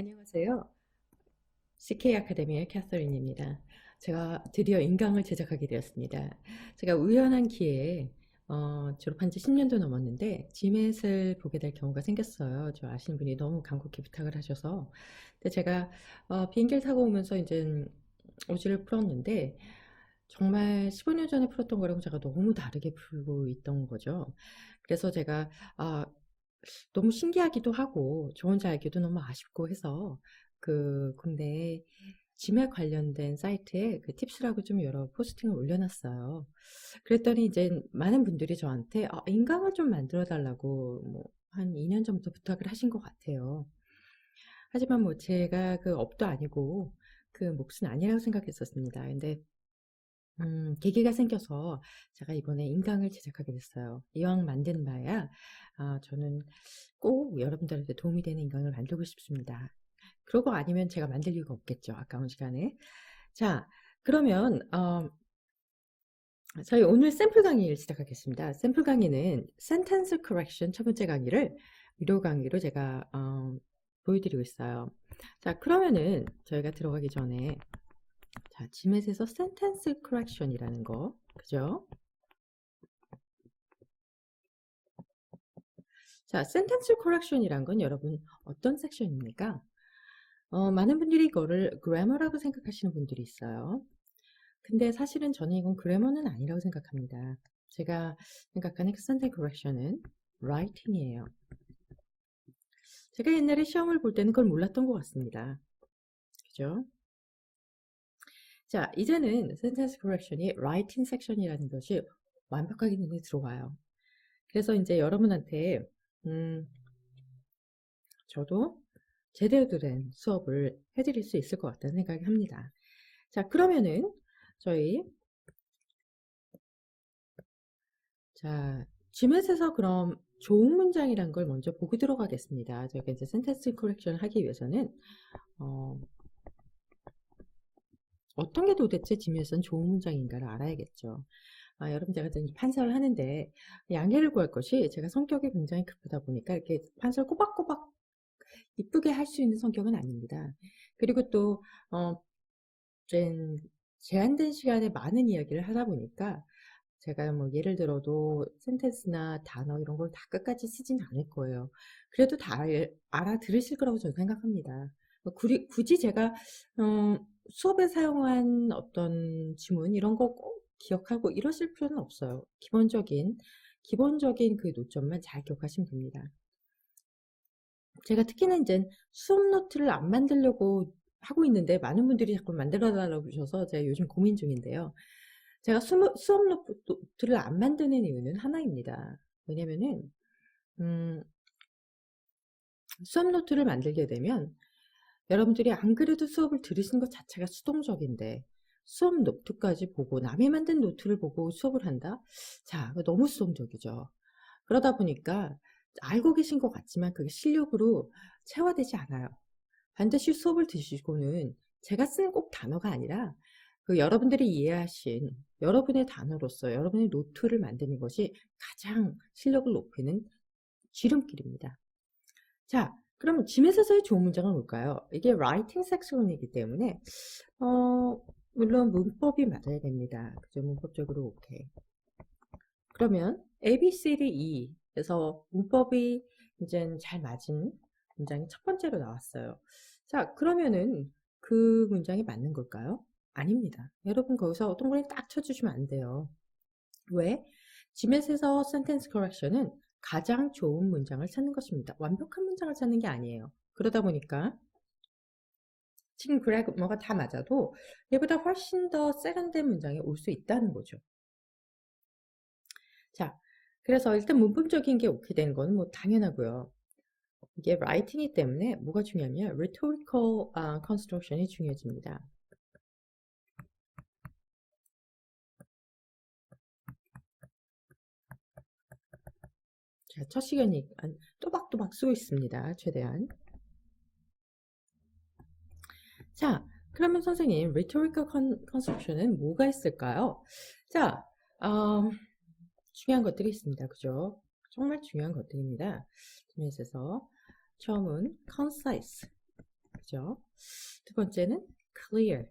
안녕하세요. CK 아카데미의 캐서린입니다. 제가 드디어 인강을 제작하게 되었습니다. 제가 우연한 기회에 졸업한 지 10년도 넘었는데 지맷을 보게 될 경우가 생겼어요. 저 아시는 분이 너무 간곡히 부탁을 하셔서. 근데 제가 비행기를 타고 오면서 이제 오지를 풀었는데 정말 15년 전에 풀었던 거랑 제가 너무 다르게 풀고 있던 거죠. 그래서 제가 너무 신기하기도 하고 저 혼자 알기도 너무 아쉽고 해서 그 국내에 짐에 관련된 사이트에 그 팁스라고 좀 여러 포스팅을 올려놨어요. 그랬더니 이제 많은 분들이 저한테 인강을 좀 만들어 달라고 뭐 한 2년 전부터 부탁을 하신 것 같아요. 하지만 뭐 제가 그 업도 아니고 그 몫은 아니라고 생각했었습니다. 근데 계기가 생겨서 제가 이번에 인강을 제작하게 됐어요. 이왕 만든 바야 저는 꼭 여러분들한테 도움이 되는 인강을 만들고 싶습니다. 그러고 아니면 제가 만들 이유가 없겠죠. 아까운 시간에. 자, 그러면 저희 오늘 샘플 강의를 시작하겠습니다. 샘플 강의는 Sentence Correction 첫 번째 강의를 무료 강의로 제가 보여드리고 있어요. 자, 그러면은 저희가 들어가기 전에 자, 지맷에서 Sentence Correction이라는 거, 그죠? 자, Sentence Correction이란 건 여러분 어떤 섹션입니까? 많은 분들이 이거를 Grammar라고 생각하시는 분들이 있어요. 근데 사실은 저는 이건 Grammar는 아니라고 생각합니다. 제가 생각하는 Sentence Correction은 Writing이에요. 제가 옛날에 시험을 볼 때는 그걸 몰랐던 것 같습니다. 그죠? 자, 이제는 Sentence Correction이 Writing 섹션이라는 것이 완벽하게 눈에 들어와요. 그래서 이제 여러분한테 저도 제대로 된 수업을 해드릴 수 있을 것 같다는 생각이 합니다. 자, 그러면은 저희 자, GMAT에서 그럼 좋은 문장이란 걸 먼저 보고 들어가겠습니다. 저희가 이제 센텐스 커렉션을 하기 위해서는 어떤 게 도대체 GMAT에서는 좋은 문장인가를 알아야겠죠. 여러분 제가 이제 판사를 하는데 양해를 구할 것이 제가 성격이 굉장히 급하다 보니까 이렇게 판사를 꼬박꼬박 이쁘게 할 수 있는 성격은 아닙니다. 그리고 또 제한된 시간에 많은 이야기를 하다 보니까 제가 뭐 예를 들어도 센텐스나 단어 이런 걸 다 끝까지 쓰진 않을 거예요. 그래도 다 알아들으실 거라고 저는 생각합니다. 굳이 제가 수업에 사용한 어떤 지문 이런 거 꼭 기억하고 이러실 필요는 없어요. 기본적인 그 노점만 잘 기억하시면 됩니다. 제가 특히나 이제 수업 노트를 안 만들려고 하고 있는데 많은 분들이 자꾸 만들어 달라고 그러셔서 제가 요즘 고민 중인데요. 제가 수업 노트를 안 만드는 이유는 하나입니다. 왜냐면은 수업 노트를 만들게 되면 여러분들이 안 그래도 수업을 들으신 것 자체가 수동적인데 수업 노트까지 보고 남이 만든 노트를 보고 수업을 한다? 자, 너무 수동적이죠. 그러다 보니까 알고 계신 것 같지만 그게 실력으로 체화되지 않아요. 반드시 수업을 들으시고는 제가 쓰는 꼭 단어가 아니라 그 여러분들이 이해하신 여러분의 단어로서 여러분의 노트를 만드는 것이 가장 실력을 높이는 지름길입니다. 자, 그럼 짐에서의 좋은 문장은 뭘까요? 이게 라이팅 섹션이기 때문에 물론 문법이 맞아야 됩니다. 그죠? 문법적으로 오케이. 그러면 A, B, C, D, E에서 문법이 이제 잘 맞은 문장이 첫 번째로 나왔어요. 자, 그러면은 그 문장이 맞는 걸까요? 아닙니다. 여러분 거기서 동그라미 딱 쳐주시면 안 돼요. 왜? 지맷에서 센텐스 커렉션은 가장 좋은 문장을 찾는 것입니다. 완벽한 문장을 찾는 게 아니에요. 그러다 보니까 지금 그래머가 다 맞아도 얘보다 훨씬 더 세련된 문장이 올 수 있다는 거죠. 자, 그래서 일단 문법적인 게 오케이 되는 건 뭐 당연하고요. 이게 writing이기 때문에 뭐가 중요하면 rhetorical construction이 중요해집니다. 자, 첫 시간이니까 또박또박 쓰고 있습니다. 최대한. 자, 그러면 선생님, rhetorical construction은 뭐가 있을까요? 자, 중요한 것들이 있습니다. 그죠? 정말 중요한 것들입니다. 그래서 처음은 concise. 그죠? 두 번째는 clear.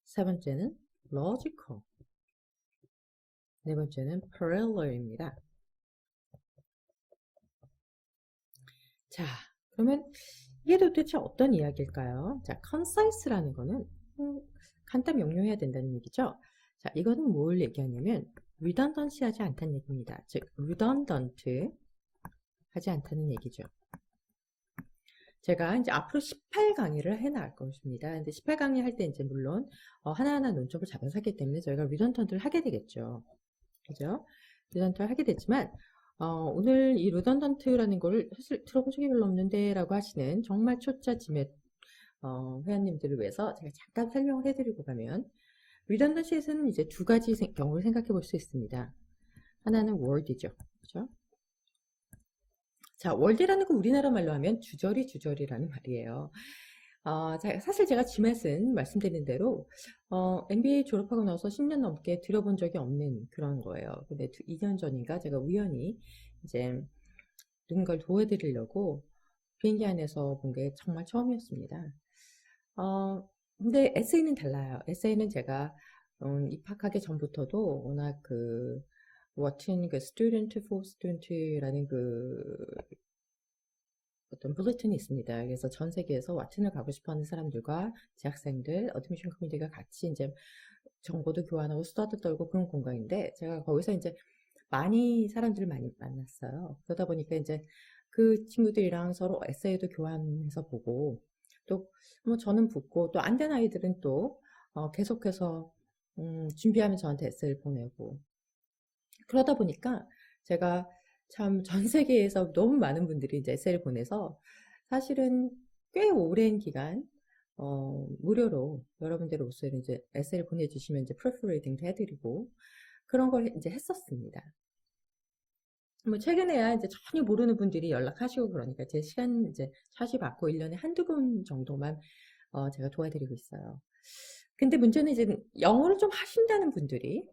세 번째는 logical. 네 번째는 parallel입니다. 자, 그러면 이게 도대체 어떤 이야기일까요? 자, concise라는 거는 간단 명료해야 된다는 얘기죠. 자, 이거는 뭘 얘기하냐면 redundancy 하지 않다는 얘기입니다. 즉, redundant 하지 않다는 얘기죠. 제가 이제 앞으로 18강의를 해 나갈 것입니다. 근데 18강의 할 때 이제 물론 하나하나 논점을 잡아서 하기 때문에 저희가 redundant를 하게 되겠죠. 그죠? redundant를 하게 되지만 오늘 이 redundant라는 걸 사실 들어본 적이 별로 없는데 라고 하시는 정말 초짜 지매 회원님들을 위해서 제가 잠깐 설명을 해드리고 가면 redundancy에서는 이제 두 가지 경우를 생각해 볼 수 있습니다. 하나는 word이죠. 그죠? 자, word라는 거 우리나라 말로 하면 주저리라는 말이에요. 사실 제가 GMAT은 말씀드린 대로 MBA 졸업하고 나서 10년 넘게 들어본 적이 없는 그런 거예요. 근데 2년 전인가 제가 우연히 이제 누군가를 도와드리려고 비행기 안에서 본 게 정말 처음이었습니다. 근데 에세이는 달라요. 에세이는 제가 입학하기 전부터도 워낙 워튼 student for student라는 어떤 블루튼이 있습니다. 그래서 전 세계에서 와튼을 가고 싶어하는 사람들과 재학생들, 어드미션 커뮤니티가 같이 이제 정보도 교환하고 수다도 떨고 그런 공간인데 제가 거기서 이제 사람들을 많이 만났어요. 그러다 보니까 이제 그 친구들이랑 서로 에세이도 교환해서 보고 또 뭐 저는 붙고 또 안 된 아이들은 또 계속해서 준비하면 저한테 에세이를 보내고 그러다 보니까 제가 참 전 세계에서 너무 많은 분들이 이제 에세이를 보내서 사실은 꽤 오랜 기간 무료로 여러분들의 목소리를 이제 에세이를 보내주시면 이제 프로프리딩도 해드리고 그런 걸 이제 했었습니다. 뭐 최근에야 이제 전혀 모르는 분들이 연락하시고 그러니까 제 시간 이제 차시 받고 1년에 한두 번 정도만 제가 도와드리고 있어요. 근데 문제는 이제 영어를 좀 하신다는 분들이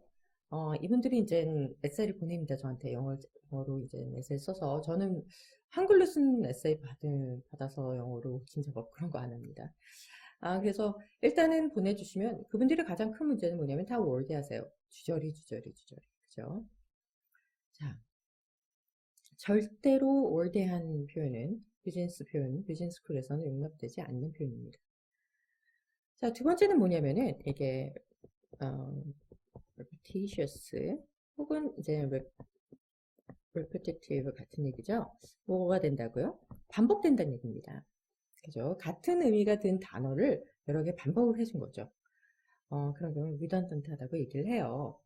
이분들이 이제 에세이를 보냅니다. 저한테 영어로 이제 에세이 써서 저는 한글로 쓴 에세이 받아서 영어로 진짜 뭐 그런 거 안 합니다. 그래서 일단은 보내주시면 그분들의 가장 큰 문제는 뭐냐면 다 월드 하세요. 주저리. 그죠? 자, 절대로 월드한 표현은 비즈니스 스쿨에서는 용납되지 않는 표현입니다. 자, 두 번째는 뭐냐면은 이게 repetitious 혹은 이제 repetitive 같은 얘기죠. 뭐가 된다고요? 반복된다는 얘기입니다. 그죠? 같은 의미가 든 단어를 여러 개 반복을 해준 거죠. 그런 경우는 redundant하다고 얘기를 해요.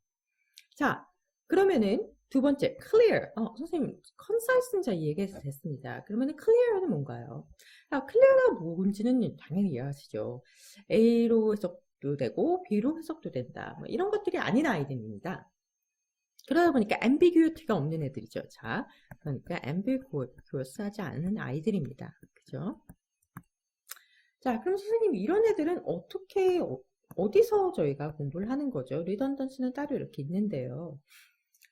자, 그러면은 두 번째, clear. 선생님, concise는 자 얘기해서 됐습니다. 그러면은 clear는 뭔가요? clear가 뭔지는 당연히 이해하시죠. A로 해석도 되고, B로 해석도 된다. 뭐 이런 것들이 아닌 아이들입니다. 그러다 보니까 ambiguity가 없는 애들이죠. 자, 그러니까 ambiguous하지 않은 아이들입니다. 그죠? 자, 그럼 선생님 이런 애들은 어디서 저희가 공부를 하는 거죠? redundancy는 따로 이렇게 있는데요.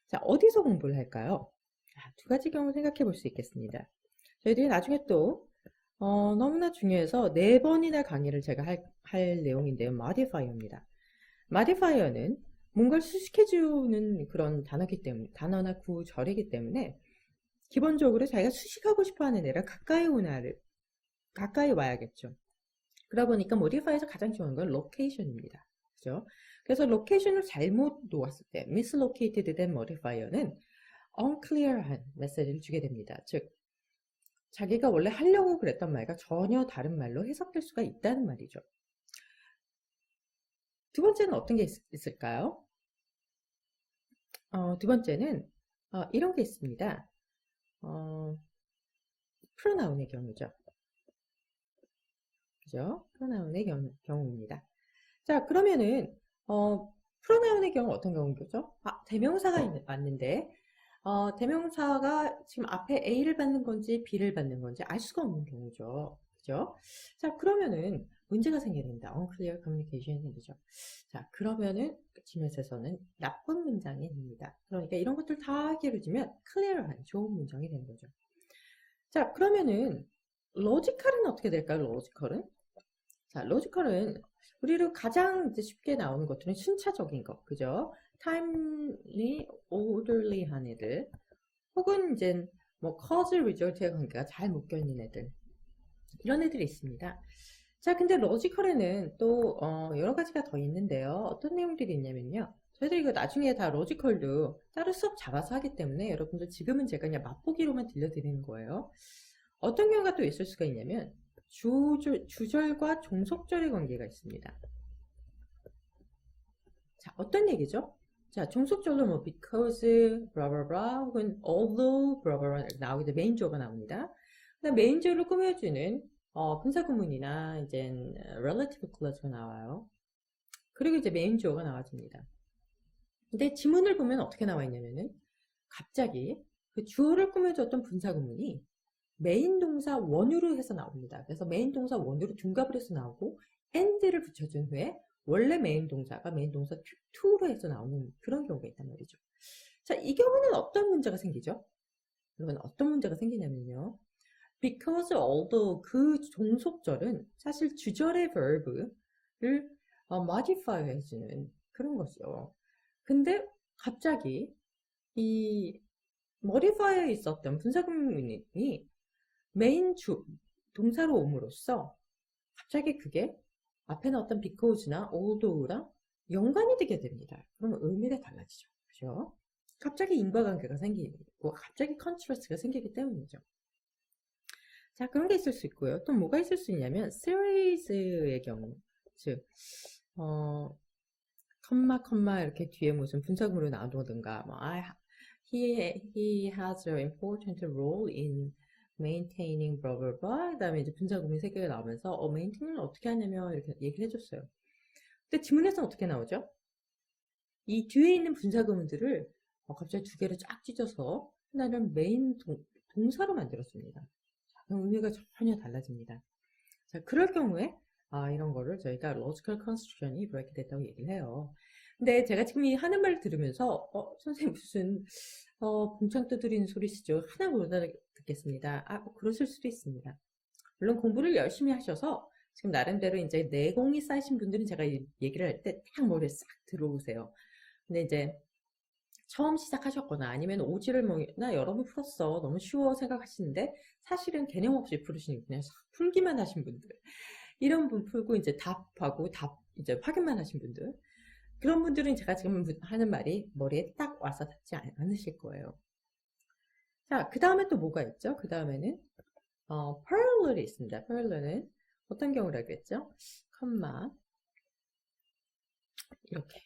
자, 어디서 공부를 할까요? 두 가지 경우 생각해 볼 수 있겠습니다. 저희들이 나중에 또 너무나 중요해서 4번이나 강의를 제가 할 내용인데요. modifier입니다. modifier는 뭔가를 수식해주는 그런 단어나 구절이기 때문에 기본적으로 자기가 수식하고 싶어하는 애를 가까이 와야겠죠. 그러다 보니까 modifier에서 가장 중요한 건 location입니다. 그죠? 그래서 location을 잘못 놓았을 때 mislocated 된 modifier는 unclear한 메시지를 주게 됩니다. 즉 자기가 원래 하려고 그랬던 말과 전혀 다른 말로 해석될 수가 있다는 말이죠. 두 번째는 어떤 게 있을까요? 두 번째는 이런 게 있습니다. 프로나운의 경우죠. 그죠? 프로나운의 경우입니다. 자, 그러면은 프로나운의 경우 어떤 경우죠? 대명사가 왔는데 대명사가 지금 앞에 A를 받는 건지 B를 받는 건지 알 수가 없는 경우죠. 그죠? 자, 그러면은 문제가 생겨야 됩니다. unclear communication 생기죠. 자, 그러면은 GMAT에서는 나쁜 문장이 됩니다. 그러니까 이런 것들 다 해결해주면 clear한 좋은 문장이 되는 거죠. 자, 그러면은 로지컬은 어떻게 될까요? 로지컬은? 자, 로지컬은 우리로 가장 이제 쉽게 나오는 것들은 순차적인 것, 그죠? timely, orderly한 애들, 혹은 이제 뭐 cause, result의 관계가 잘 묶여 있는 애들, 이런 애들이 있습니다. 자, 근데 로지컬에는 또 여러 가지가 더 있는데요. 어떤 내용들이 있냐면요. 저희들이 이거 나중에 다 로지컬도 따로 수업 잡아서 하기 때문에 여러분들 지금은 제가 그냥 맛보기로만 들려드리는 거예요. 어떤 경우가 또 있을 수가 있냐면 주절과 종속절의 관계가 있습니다. 자, 어떤 얘기죠? 자, 종속절로 뭐 because, blah blah blah 혹은 although, blah blah blah 나오게 돼 메인 주어가 나옵니다. 메인 주어를 꾸며주는 분사 구문이나 이제 relative clause가 나와요. 그리고 이제 메인 주어가 나와줍니다. 근데 지문을 보면 어떻게 나와 있냐면은 갑자기 그 주어를 꾸며줬던 분사 구문이 메인 동사 원으로 해서 나옵니다. 그래서 메인 동사 원으로 둔갑을 해서 나오고 and를 붙여준 후에 원래 메인 동사가 메인 동사 to로 해서 나오는 그런 경우가 있단 말이죠. 자, 이 경우는 어떤 문제가 생기죠? 여러분 어떤 문제가 생기냐면요. because although 그 종속절은 사실 주절의 verb를 modify 해주는 그런 거죠. 근데 갑자기 이 modify에 있었던 분사구문이 메인 동사로 옴으로써 갑자기 그게 앞에 나왔던 because나 although랑 연관이 되게 됩니다. 그러면 의미가 달라지죠. 그죠? 갑자기 인과관계가 생기고 갑자기 컨트라스트가 생기기 때문이죠. 자, 그런 게 있을 수 있고요. 또 뭐가 있을 수 있냐면 series의 경우, 즉 컴마 이렇게 뒤에 무슨 분사구문으로 나오든가 뭐 he has an important role in maintaining blah blah blah 그다음에 이제 분사구문 3개가 나오면서 maintain을 어떻게 하냐면 이렇게 얘기를 해줬어요. 근데 지문에서는 어떻게 나오죠? 이 뒤에 있는 분사구문들을 갑자기 2개를 쫙 찢어서 하나는 메인 동사로 만들었습니다. 그럼 의미가 전혀 달라집니다. 자, 그럴 경우에 이런 거를 저희가 logical construction이 그렇게 됐다고 얘기를 해요. 근데 제가 지금 이 하는 말을 들으면서 선생님 무슨 봉창 두드리는 소리시죠? 하나 못 알아듣겠습니다. 뭐 그러실 수도 있습니다. 물론 공부를 열심히 하셔서 지금 나름대로 이제 내공이 쌓이신 분들은 제가 얘기를 할 때 딱 머리에 싹 들어오세요. 근데 이제 처음 시작하셨거나 아니면 오지를 뭐나 여러 번 풀었어 너무 쉬워 생각하시는데 사실은 개념 없이 풀으시는 그냥 풀기만 하신 분들 이런 분 풀고 이제 답하고 답 이제 확인만 하신 분들 그런 분들은 제가 지금 하는 말이 머리에 딱 와서 닿지 않으실 거예요. 자, 그 다음에 또 뭐가 있죠? 그 다음에는 parallel이 있습니다. parallel은 어떤 경우라 그랬죠? 컴마 이렇게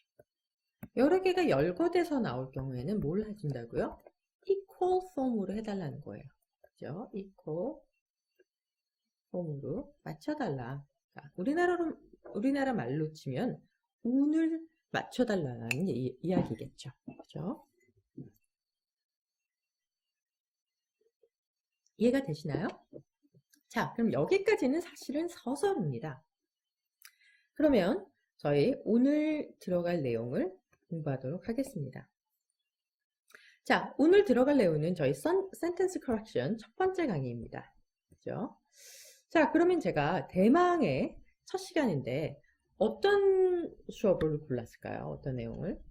여러 개가 열거돼서 나올 경우에는 뭘 해준다고요? equal form으로 해달라는 거예요. 그죠? equal form으로 맞춰달라. 우리나라 말로 치면 운을 맞춰달라는 이야기겠죠. 그죠? 이해가 되시나요? 자, 그럼 여기까지는 사실은 서술입니다. 그러면 저희 오늘 들어갈 내용을 공부하도록 하겠습니다. 자, 오늘 들어갈 내용은 저희 Sentence Correction 첫 번째 강의입니다. 그죠? 자, 그러면 제가 대망의 첫 시간인데 어떤 수업을 골랐을까요? 어떤 내용을?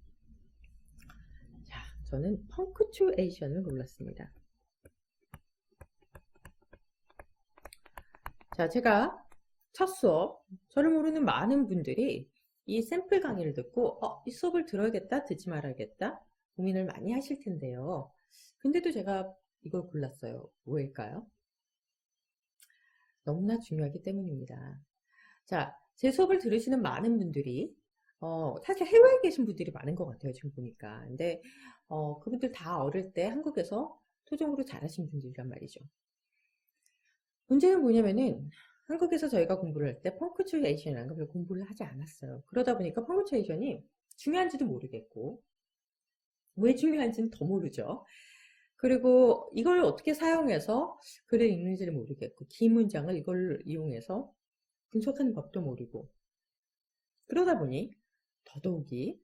자, 저는 Punctuation을 골랐습니다. 자, 제가 첫 수업, 저를 모르는 많은 분들이 이 샘플 강의를 듣고 이 수업을 들어야겠다, 듣지 말아야겠다 고민을 많이 하실 텐데요. 근데도 제가 이걸 골랐어요. 왜일까요? 너무나 중요하기 때문입니다. 자, 제 수업을 들으시는 많은 분들이 사실 해외에 계신 분들이 많은 것 같아요. 지금 보니까. 근데 그분들 다 어릴 때 한국에서 토종으로 자라신 분들이란 말이죠. 문제는 뭐냐면은 한국에서 저희가 공부를 할 때 펑크츄에이션이라는 걸 공부를 하지 않았어요. 그러다 보니까 펑크츄에이션이 중요한지도 모르겠고 왜 중요한지는 더 모르죠. 그리고 이걸 어떻게 사용해서 글을 읽는지를 모르겠고 기문장을 이걸 이용해서 분석하는 법도 모르고 그러다 보니 더더욱이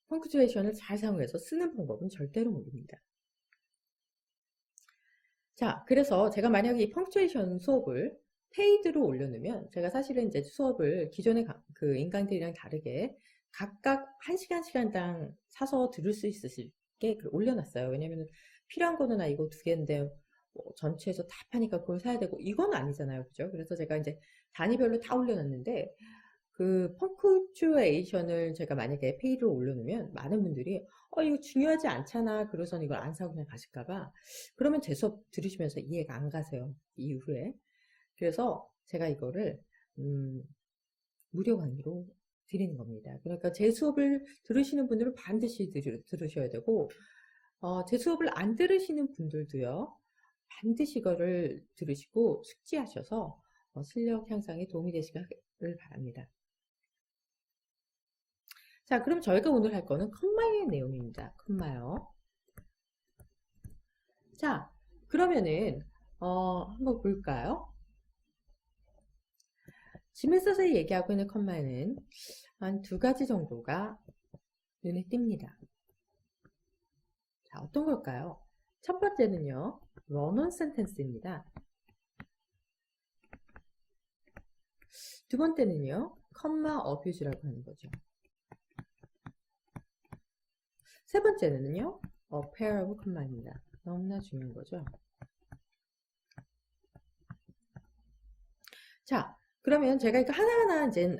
펑크츄에이션을 잘 사용해서 쓰는 방법은 절대로 모릅니다. 자, 그래서 제가 만약에 이 펑츄에이션 수업을 페이드로 올려놓으면 제가 사실은 이제 수업을 기존의 그 인강들이랑 다르게 각각 1시간당 사서 들을 수 있으시게 올려놨어요. 왜냐면 필요한 거는 이거 2개인데 뭐 전체에서 다 파니까 그걸 사야 되고 이건 아니잖아요. 그죠? 그래서 제가 이제 단위별로 다 올려놨는데 그 펑크츄에이션을 제가 만약에 페이드로 올려놓으면 많은 분들이 이거 중요하지 않잖아. 그래서는 이걸 안 사고 그냥 가실까봐. 그러면 제 수업 들으시면서 이해가 안 가세요. 이후에. 그래서 제가 이거를 무료 강의로 드리는 겁니다. 그러니까 제 수업을 들으시는 분들은 반드시 들으셔야 되고 제 수업을 안 들으시는 분들도요. 반드시 이거를 들으시고 숙지하셔서 실력 향상에 도움이 되시길 바랍니다. 자, 그럼 저희가 오늘 할 거는 컴마의 내용입니다. 컴마요. 자, 그러면은 한번 볼까요? 짐을 써서 얘기하고 있는 컴마는 한 2가지 정도가 눈에 띕니다. 자, 어떤 걸까요? 첫 번째는요, run-on sentence입니다. 두 번째는요, comma abuse라고 하는 거죠. 세 번째는요, a pair of comma입니다. 너무나 중요한 거죠. 자, 그러면 제가 이거 하나하나 이제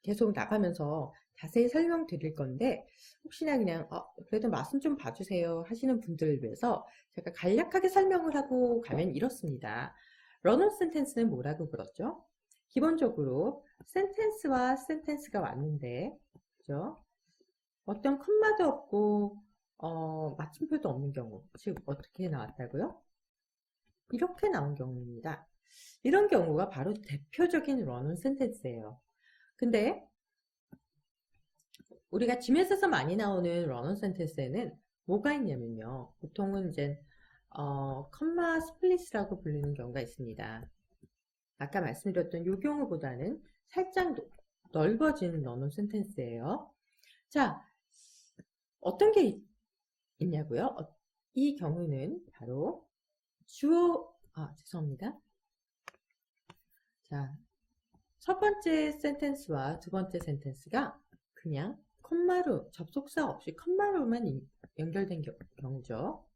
계속 나가면서 자세히 설명드릴 건데 혹시나 그냥 그래도 맛은 좀 봐주세요 하시는 분들을 위해서 제가 간략하게 설명을 하고 가면 이렇습니다. run-on sentence는 뭐라고 그랬죠? 기본적으로 센텐스와 센텐스가 왔는데, 그죠? 어떤 컴마도 없고 마침표도 없는 경우, 즉 어떻게 나왔다고요? 이렇게 나온 경우입니다. 이런 경우가 바로 대표적인 run-on sentence예요. 근데 우리가 짐에서 많이 나오는 run-on sentence에는 뭐가 있냐면요. 보통은 이제 컴마 스플릿이라고 불리는 경우가 있습니다. 아까 말씀드렸던 이 경우보다는 살짝 넓어진 run-on sentence예요. 자, 어떤 게 있냐고요? 이 경우는 바로 주어, 죄송합니다. 자, 첫 번째 센텐스와 두 번째 센텐스가 그냥 컴마로, 접속사 없이 컴마로만 연결된 경우죠.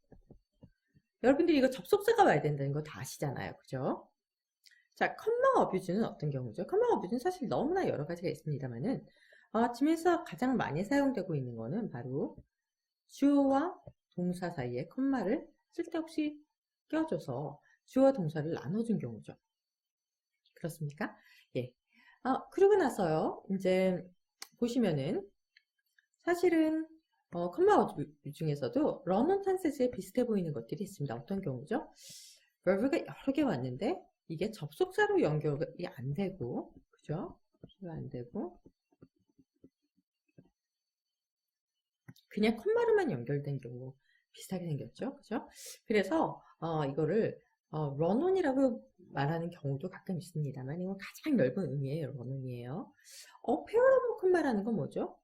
여러분들이 이거 접속사가 와야 된다는 거 다 아시잖아요. 그죠? 자, 컴마 어뷰즈는 어떤 경우죠? 컴마 어뷰즈는 사실 너무나 여러 가지가 있습니다만은 짐에서 가장 많이 사용되고 있는 거는 바로 주어와 동사 사이에 컴마를 쓸데없이 껴줘서 주어와 동사를 나눠준 경우죠. 그렇습니까? 예. 그러고 나서요, 이제 보시면은 사실은 컴마 어뷰 중에서도 run-on tense에 비슷해 보이는 것들이 있습니다. 어떤 경우죠? verb가 여러 개 왔는데 이게 접속사로 연결이 안 되고, 그죠? 안 되고 그냥 컴마로만 연결된 경우 비슷하게 생겼죠, 그죠? 그래서 이거를 run-on이라고 말하는 경우도 가끔 있습니다만 이건 가장 넓은 의미의 run-on이에요. 페어러블 컴마라는 건 뭐죠?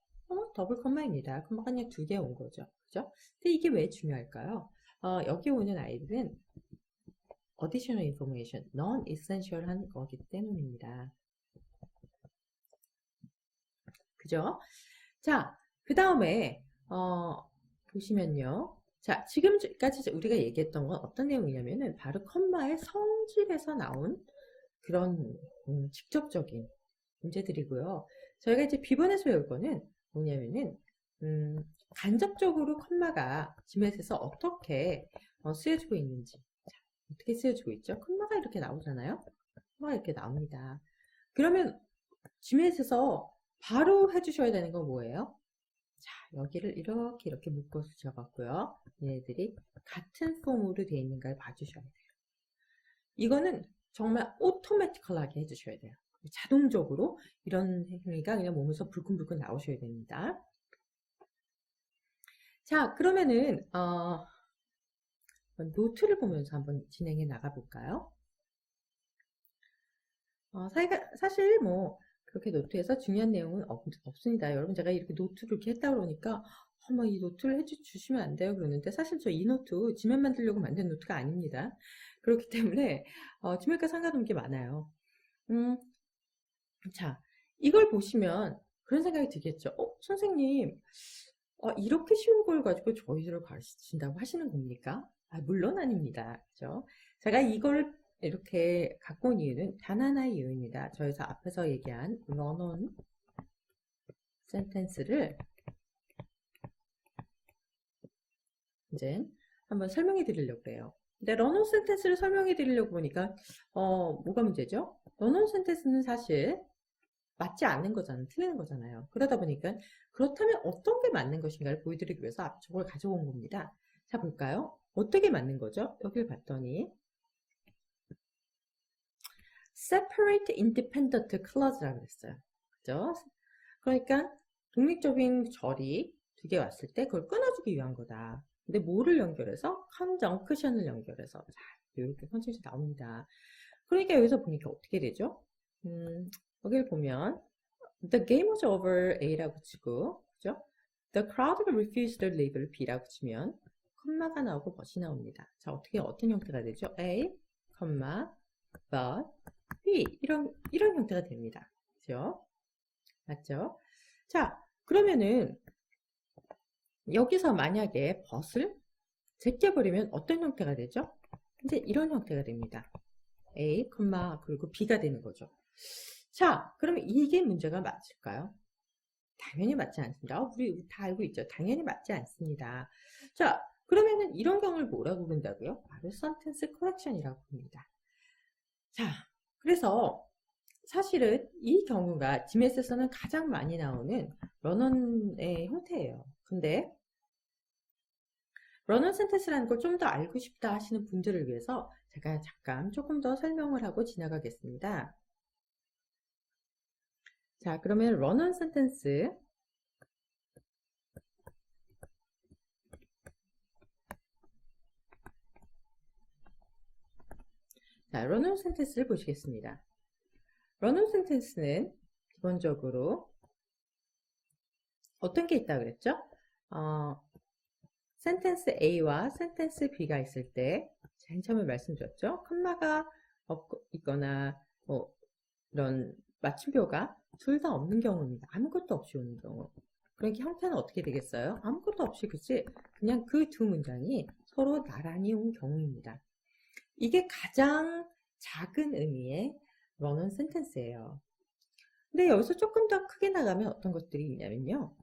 더블 컴마입니다. 컴마가 그냥 2개 온 거죠, 그죠? 근데 이게 왜 중요할까요? 여기 오는 아이들은 additional information, non-essential한 거기 때문입니다. 그죠? 자, 그 다음에 보시면요. 자, 지금까지 우리가 얘기했던 건 어떤 내용이냐면은 바로 컴마의 성질에서 나온 그런 직접적인 문제들이고요. 저희가 이제 비번에서 배울 거는 뭐냐면은 간접적으로 컴마가 지메스에서 어떻게 쓰여지고 있는지. 자, 어떻게 쓰여지고 있죠? 컴마가 이렇게 나오잖아요. 컴마가 이렇게 나옵니다. 그러면 지메스에서 바로 해주셔야 되는 건 뭐예요? 자, 여기를 이렇게 묶어서 적었고요. 얘네들이 같은 폼으로 되어 있는가를 봐주셔야 돼요. 이거는 정말 오토매티컬하게 해주셔야 돼요. 자동적으로 이런 행위가 그냥 몸에서 불끈불끈 나오셔야 됩니다. 자, 그러면은 노트를 보면서 한번 진행해 나가볼까요? 사실 뭐 그렇게 노트에서 중요한 내용은 없습니다. 여러분 제가 이렇게 노트를 이렇게 했다 그러니까 이 노트를 해주시면 안 돼요? 그러는데 사실 저 이 노트 지면 만들려고 만든 노트가 아닙니다. 그렇기 때문에 지면과 상관없는 게 많아요. 자, 이걸 보시면 그런 생각이 들겠죠. 선생님, 이렇게 쉬운 걸 가지고 저희들을 가르치신다고 하시는 겁니까? 물론 아닙니다. 그죠? 제가 이걸 이렇게 갖고 온 이유는 단 하나의 이유입니다. 저희가 앞에서 얘기한 run-on sentence를 이제 한번 설명해 드리려고 해요. 근데 run-on sentence를 설명해 드리려고 보니까 뭐가 문제죠? run-on sentence는 사실 맞지 않는 거잖아요. 틀리는 거잖아요. 그러다 보니까 그렇다면 어떤 게 맞는 것인가를 보여드리기 위해서 저걸 가져온 겁니다. 자, 볼까요? 어떻게 맞는 거죠? 여기를 봤더니 separate independent clause라고 했어요. 그죠? 그러니까 독립적인 절이 두 개 왔을 때 그걸 끊어주기 위한 거다. 근데 뭐를 연결해서? conjunction을 연결해서. 자, 이렇게 컨셉이 나옵니다. 그러니까 여기서 보니까 어떻게 되죠? 여기를 보면 The game was over A라고 치고, 그죠? The crowd refused to leave를 B라고 치면 컴마가 나오고 but이 나옵니다. 자, 어떤 형태가 되죠? A, but, B 이런 형태가 됩니다. 그죠? 맞죠? 자, 그러면은 여기서 만약에 but을 제껴버리면 어떤 형태가 되죠? 이제 이런 형태가 됩니다. A, 그리고 B가 되는 거죠. 자, 그러면 이게 문제가 맞을까요? 당연히 맞지 않습니다. 우리 다 알고 있죠. 당연히 맞지 않습니다. 자, 그러면은 이런 경우를 뭐라고 부른다고요? 바로 sentence correction이라고 부릅니다. 자, 그래서 사실은 이 경우가 GMS에서는 가장 많이 나오는 run-on의 형태예요. 근데 run-on sentence라는 걸 좀 더 알고 싶다 하시는 분들을 위해서 제가 잠깐 조금 더 설명을 하고 지나가겠습니다. 자, 그러면 run-on sentence 자, run-on sentence를 보시겠습니다. run-on sentence는 기본적으로 어떤 게 있다고 그랬죠? sentence A와 sentence B가 있을 때 제가 처음에 말씀드렸죠? 콤마가 있거나 이런 맞춤표가 둘 다 없는 경우입니다. 아무것도 없이 오는 경우. 그러니까 형태는 어떻게 되겠어요? 아무것도 없이 그냥 그 두 문장이 서로 나란히 온 경우입니다. 이게 가장 작은 의미의 run-on sentence예요. 근데 여기서 조금 더 크게 나가면 어떤 것들이 있냐면요.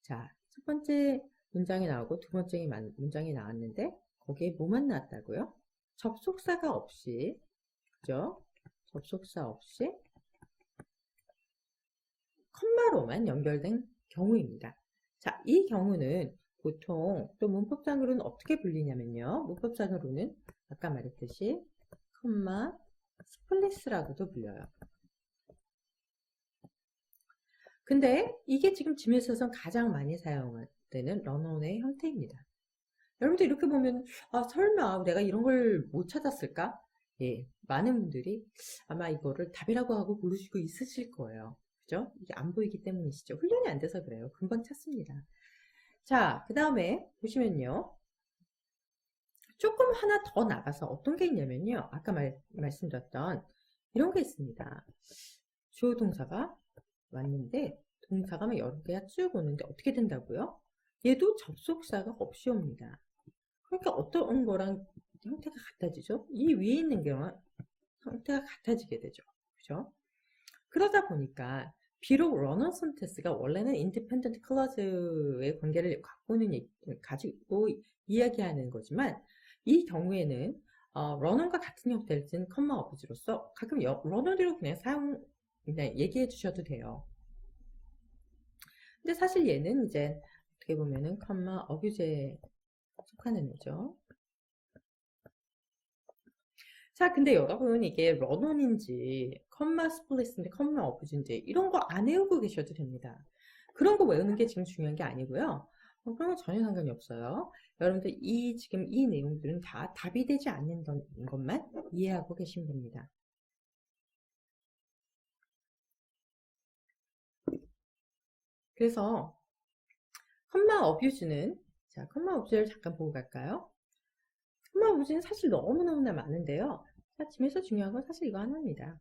자, 첫 번째 문장이 나오고 두 번째 문장이 나왔는데 거기에 뭐만 나왔다고요? 접속사가 없이, 그죠? 접속사 없이 컴마로만 연결된 경우입니다. 자, 이 경우는 보통 또 문법상으로는 어떻게 불리냐면요. 문법상으로는 아까 말했듯이 컴마 스플릿이라고도 불려요. 근데 이게 지금 GMS에서 가장 많이 사용되는 run-on의 형태입니다. 여러분들 이렇게 보면 설마 내가 이런 걸 못 찾았을까? 예, 많은 분들이 아마 이거를 답이라고 하고 고르시고 있으실 거예요. 그죠? 이게 안 보이기 때문이시죠. 훈련이 안 돼서 그래요. 금방 찾습니다. 자, 그 다음에 보시면요. 조금 하나 더 나가서 어떤 게 있냐면요. 아까 말씀드렸던 이런 게 있습니다. 주어 동사가 왔는데 동사가 막 여러 개가 쭉 오는데 어떻게 된다고요? 얘도 접속사가 없이 옵니다. 그러니까 어떤 거랑 형태가 같아지죠? 이 위에 있는 경우는 형태가 같아지게 되죠. 그죠? 그러다 보니까 비록 run-on sentence가 원래는 independent clause의 관계를 가지고 이야기하는 거지만 이 경우에는 run-on과 같은 형태를 띤 컴마 어부지로서 가끔 run-on으로 그냥 얘기해 주셔도 돼요. 근데 사실 얘는 이제 어떻게 보면은 컴마 어뷰제에 속하는 애죠. 자, 근데 여러분 이게 run-on인지 컴마 스플릿인지 컴마 어부지인지 이런 거 안 외우고 계셔도 됩니다. 그런 거 외우는 게 지금 중요한 게 아니고요. 그런 건 전혀 상관이 없어요. 여러분들 지금 이 내용들은 다 답이 되지 않는 것만 이해하고 계시면 됩니다. 그래서 컴마 어뷰즈는, 자, 컴마 어뷰즈를 잠깐 보고 갈까요? 컴마 어뷰즈는 사실 너무너무나 많은데요. 자, 집에서 중요한 건 사실 이거 하나입니다.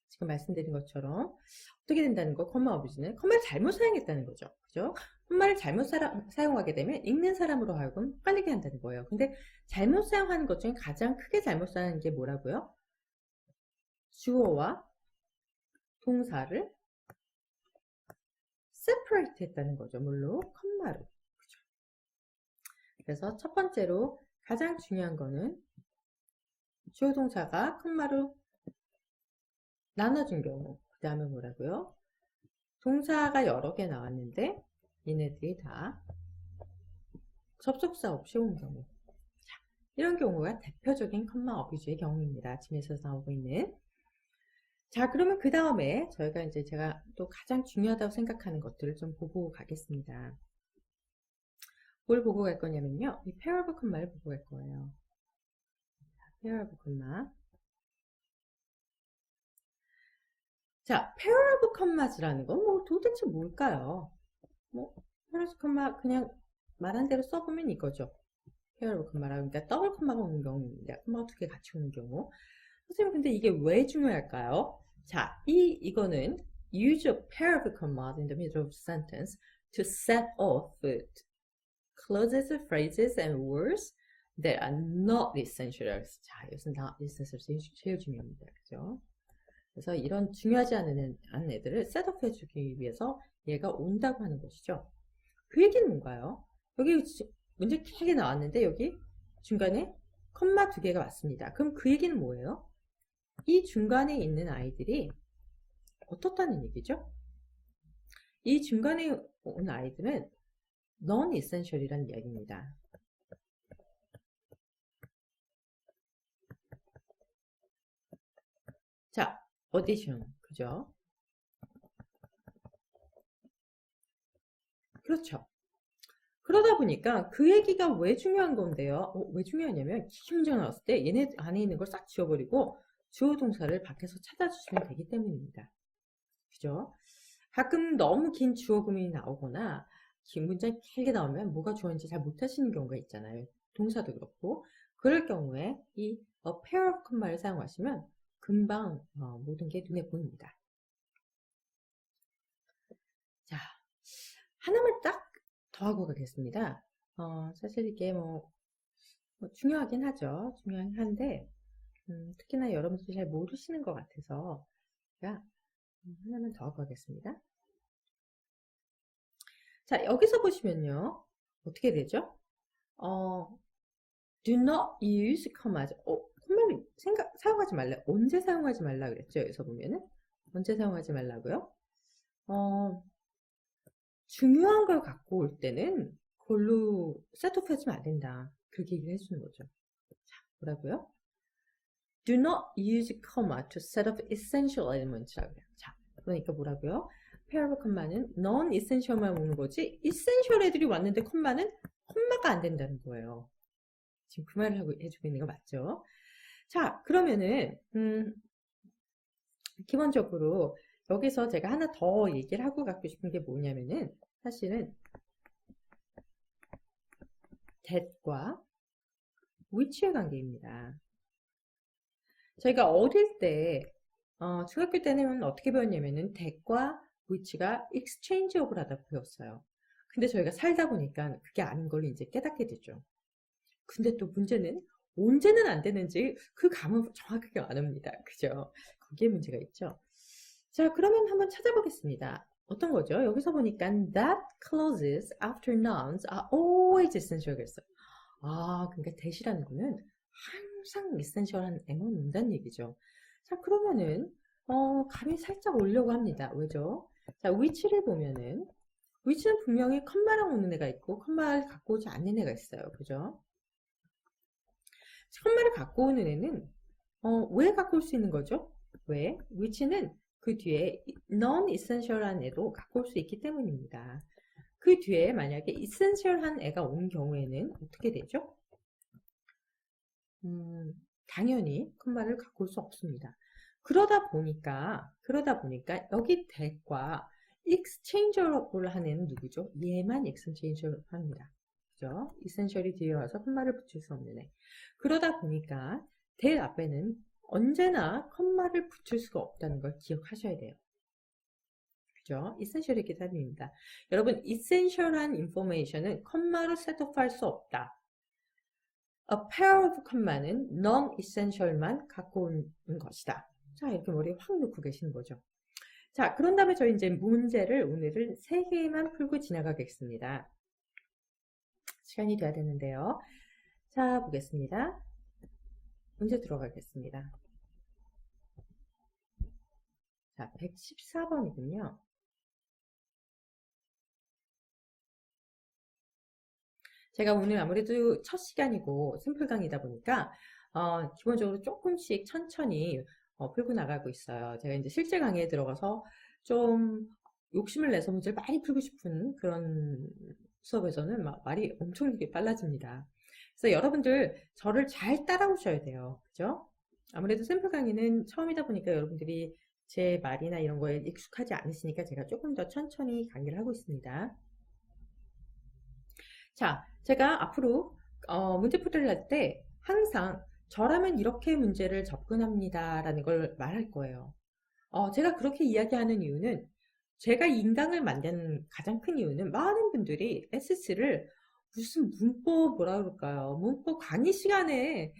지금 말씀드린 것처럼 어떻게 된다는 거, 컴마 어뷰즈는 컴마를 잘못 사용했다는 거죠. 그죠? 컴마를 잘못 사용하게 되면 읽는 사람으로 하여금 헷갈리게 한다는 거예요. 근데 잘못 사용하는 것 중에 가장 크게 잘못 사용하는 게 뭐라고요? 주어와 동사를 separate 했다는 거죠. 물론 컴마로. 그죠? 그래서 첫 번째로 가장 중요한 거는 주어 동사가 컴마로 나눠준 경우. 그 다음에 뭐라고요? 동사가 여러 개 나왔는데 얘네들이 다 접속사 없이 온 경우. 자, 이런 경우가 대표적인 컴마 어뷰즈의 경우입니다. 지금에서 나오고 있는. 자, 그러면 그 다음에 저희가 이제 제가 또 가장 중요하다고 생각하는 것들을 좀 보고 가겠습니다. 뭘 보고 갈 거냐면요. 이 pair of 컴마를 보고 갈 거예요. pair of 컴마. 자, pair of commas라는 건 뭐 도대체 뭘까요? 뭐 pair of comma 그냥 말한 대로 써보면 이거죠. pair of comma라 그러니까 더블 컴마가 오는 경우입니다. 컴마가 두 개 같이 오는 경우. 선생님 근데 이게 왜 중요할까요? 자, 이거는 use a pair of commas in the middle of a sentence to set off clauses, phrases, and words that are not essential. 자, 이것은 다 essential 제일 중요합니다. 그죠? 그래서 이런 중요하지 않은 애들을 셋업 해주기 위해서 얘가 온다고 하는 것이죠. 그 얘기는 뭔가요? 여기 문제 크게 나왔는데 여기 중간에 컴마 두 개가 왔습니다. 그럼 그 얘기는 뭐예요? 이 중간에 있는 아이들이 어떻다는 얘기죠? 이 중간에 온 아이들은 non-essential이라는 이야기입니다. 자, addition, 그죠? 그렇죠. 그러다 보니까 그 얘기가 왜 중요한 건데요? 왜 중요하냐면 긴 문제가 나왔을 때 얘네 안에 있는 걸 싹 지워버리고 주어 동사를 밖에서 찾아주시면 되기 때문입니다. 그죠? 가끔 너무 긴 주어 구문이 나오거나 긴 문장이 길게 나오면 뭐가 주어인지 잘 못하시는 경우가 있잖아요. 동사도 그렇고 그럴 경우에 이 a pair of comma를 사용하시면 금방 모든 게 눈에 보입니다. 자, 하나만 딱 더 하고 가겠습니다. 사실 이게 뭐 중요하긴 하죠. 중요하긴 한데 특히나 여러분들이 잘 모르시는 것 같아서 제가 하나만 더 하고 가겠습니다. 자, 여기서 보시면요. 어떻게 되죠? do not use commas. 콤마를 사용하지 말라. 언제 사용하지 말라 그랬죠? 여기서 보면은 언제 사용하지 말라고요? 중요한 걸 갖고 올 때는 그걸로 셋업 해주면 안 된다. 그렇게 얘기를 해주는 거죠. 자, 뭐라고요? Do not use comma to set up essential elements라고 해요. 자, 그러니까 뭐라고요? pair of comma는 non-essential만 오는 거지 essential 애들이 왔는데 콤마가 안 된다는 거예요. 지금 그 말을 해주고 있는 거 맞죠? 자, 그러면은 기본적으로 여기서 제가 하나 더 얘기를 하고 갖고 싶은 게 뭐냐면은 사실은 that과 which의 관계입니다. 저희가 어릴 때 중학교 때는 어떻게 배웠냐면은 that과 which가 exchangeable을 하다 배웠어요. 근데 저희가 살다 보니까 그게 아닌 걸 이제 깨닫게 되죠. 근데 또 문제는 언제는 안 되는지 그 감은 정확하게 안 옵니다. 그죠? 거기에 문제가 있죠. 자, 그러면 한번 찾아보겠습니다. 어떤 거죠? 여기서 보니까 that clauses after nouns are always essential 그랬어요. 그러니까 that이라는 거는 항상 essential한 애만 온다는 얘기죠. 자, 그러면은 감이 살짝 오려고 합니다. 왜죠? 자, which를 보면은 which는 분명히 컴마랑 오는 애가 있고 컴마를 갖고 오지 않는 애가 있어요. 그죠? 컴마를 갖고 오는 애는 왜 갖고 올 수 있는 거죠? 왜? which는 그 뒤에 non-essential한 애도 갖고 올 수 있기 때문입니다. 그 뒤에 만약에 essential한 애가 온 경우에는 어떻게 되죠? 당연히 콤마를 갖고 올 수 없습니다. 그러다 보니까 여기 that과 exchangeable 하는 누구죠? 얘만 exchangeable 합니다. 그죠? essentially 뒤에 와서 컴마를 붙일 수 없는 애. 그러다 보니까 that 앞에는 언제나 컴마를 붙일 수가 없다는 걸 기억하셔야 돼요. 그죠? essentially 기사입니다. 여러분, essential한 information은 컴마로 셋업할 수 없다. a pair of 컴마는 non-essential만 갖고 오는 것이다. 자, 이렇게 머리에 확 넣고 계시는 거죠. 자, 그런 다음에 저희 이제 문제를 오늘은 3개만 풀고 지나가겠습니다. 시간이 돼야 되는데요. 자, 보겠습니다. 문제 들어가겠습니다. 자, 114번이군요. 제가 오늘 아무래도 첫 시간이고 샘플 강의다 보니까 기본적으로 조금씩 천천히 풀고 나가고 있어요. 제가 이제 실제 강의에 들어가서 좀 욕심을 내서 문제를 많이 풀고 싶은 그런 수업에서는 막 말이 엄청나게 빨라집니다. 그래서 여러분들 저를 잘 따라오셔야 돼요. 그죠? 아무래도 샘플 강의는 처음이다 보니까 여러분들이 제 말이나 이런 거에 익숙하지 않으시니까 제가 조금 더 천천히 강의를 하고 있습니다. 자, 제가 앞으로 문제풀이를 할 때 항상 저라면 이렇게 문제를 접근합니다 라는 걸 말할 거예요. 제가 그렇게 이야기하는 이유는 제가 인강을 만든 가장 큰 이유는 많은 분들이 SC를 무슨 문법 뭐라 그럴까요? 문법 강의 시간에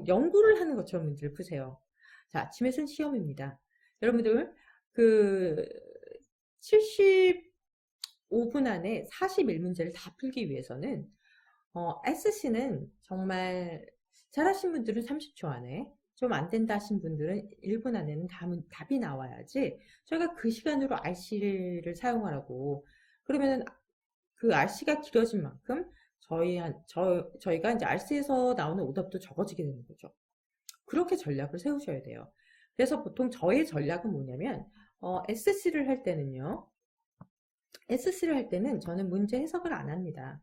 연구를 하는 것처럼 문제를 푸세요. 자, 아침에는 시험입니다. 여러분들 그 75분 안에 41문제를 다 풀기 위해서는 SC는 정말 잘하신 분들은 30초 안에, 좀 안 된다 하신 분들은 1분 안에는 답이 나와야지 저희가 그 시간으로 RC를 사용하라고. 그러면 그 RC가 길어진 만큼 저희가 이제 RC에서 나오는 오답도 적어지게 되는 거죠. 그렇게 전략을 세우셔야 돼요. 그래서 보통 저의 전략은 뭐냐면 SC를 할 때는요. SC를 할 때는 저는 문제 해석을 안 합니다.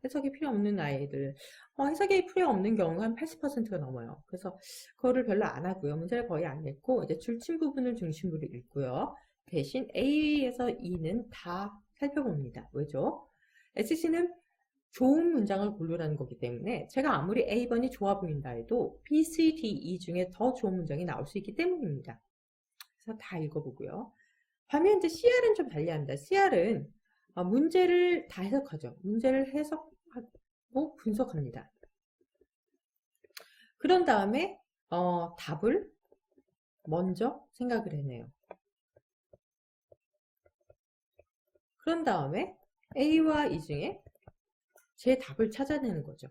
해석이 필요 없는 아이들, 해석이 필요 없는 경우가 한 80%가 넘어요. 그래서 그거를 별로 안 하고요. 문제를 거의 안 읽고 이제 줄침 부분을 중심으로 읽고요. 대신 A에서 E는 다 살펴봅니다. 왜죠? SC는 좋은 문장을 고르라는 거기 때문에 제가 아무리 A번이 좋아 보인다 해도 B, C, D, E 중에 더 좋은 문장이 나올 수 있기 때문입니다. 그래서 다 읽어보고요. 반면 이제 CR은 좀 달리합니다. CR은 문제를 다 해석하죠. 문제를 해석하고 분석합니다. 그런 다음에 답을 먼저 생각을 해내요. 그런 다음에 A와 E 중에 제 답을 찾아내는 거죠.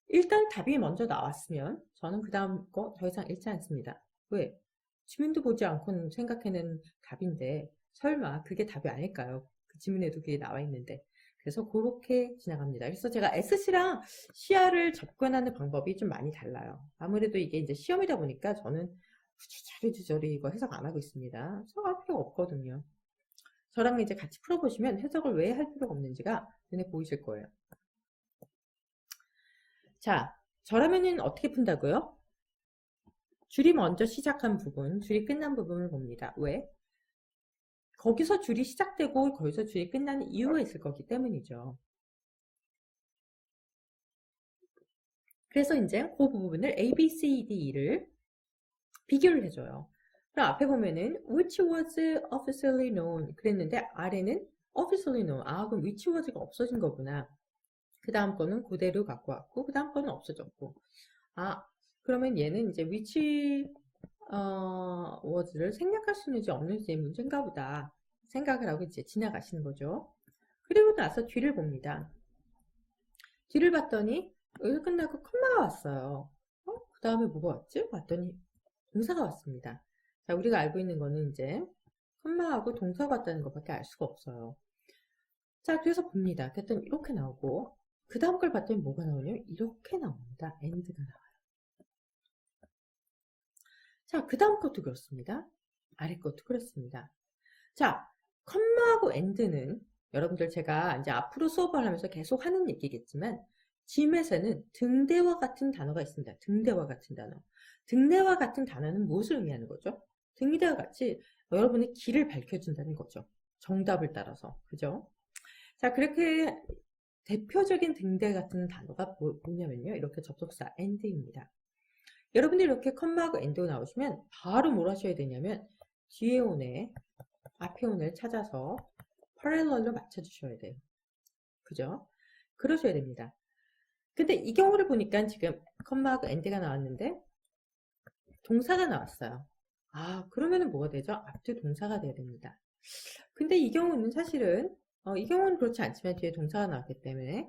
일단 답이 먼저 나왔으면 저는 그 다음 거 더 이상 읽지 않습니다. 왜? 지문도 보지 않고는 생각해낸 답인데 설마 그게 답이 아닐까요? 그 지문에도 그게 나와 있는데. 그래서 그렇게 지나갑니다. 그래서 제가 SC랑 CR을 접근하는 방법이 좀 많이 달라요. 아무래도 이게 이제 시험이다 보니까 저는 주저리 이거 해석 안 하고 있습니다. 해석할 필요가 없거든요. 저랑 이제 같이 풀어보시면 해석을 왜 할 필요가 없는지가 눈에 보이실 거예요. 자, 저라면은 어떻게 푼다고요? 줄이 먼저 시작한 부분, 줄이 끝난 부분을 봅니다. 왜? 거기서 줄이 시작되고 거기서 줄이 끝나는 이유가 있을 거기 때문이죠. 그래서 이제 그 부분을 A, B, C, D를 비교를 해줘요. 그럼 앞에 보면은 which was officially known 그랬는데 아래는 officially known. 그럼 which was가 없어진 거구나. 그 다음 거는 그대로 갖고 왔고 그 다음 거는 없어졌고. 그러면 얘는 이제 which was를 생략할 수 있는지 없는지 문제인가 보다 생각을 하고 이제 지나가시는 거죠. 그리고 나서 뒤를 봅니다. 뒤를 봤더니 여기서 끝나고 컴마가 왔어요. 그 다음에 뭐가 왔지? 봤더니 동사가 왔습니다. 자, 우리가 알고 있는 거는 이제 컴마하고 동사가 왔다는 것밖에 알 수가 없어요. 자, 그래서 봅니다. 그랬더니 이렇게 나오고 그 다음 걸 봤더니 뭐가 나오냐면 이렇게 나옵니다. and가 나와요. 자, 그 다음 것도 그렇습니다. 아래 것도 그렇습니다. 자, 컴마하고 and는 여러분들 제가 이제 앞으로 수업을 하면서 계속 하는 얘기겠지만 짐에서는 등대와 같은 단어가 있습니다. 등대와 같은 단어. 등대와 같은 단어는 무엇을 의미하는 거죠? 등기대와 같이 여러분의 길을 밝혀준다는 거죠. 정답을 따라서. 그죠? 자, 그렇게 대표적인 등대 같은 단어가 뭐냐면요. 이렇게 접속사 and입니다. 여러분들이 이렇게 컴마하고 and가 나오시면 바로 뭘 하셔야 되냐면 뒤에 오네, 앞에 오네를 찾아서 parallel로 맞춰주셔야 돼요. 그죠? 그러셔야 됩니다. 근데 이 경우를 보니까 지금 컴마하고 and가 나왔는데 동사가 나왔어요. 아, 그러면은 뭐가 되죠? 앞뒤 동사가 돼야 됩니다. 근데 이 경우는 사실은 이 경우는 그렇지 않지만 뒤에 동사가 나왔기 때문에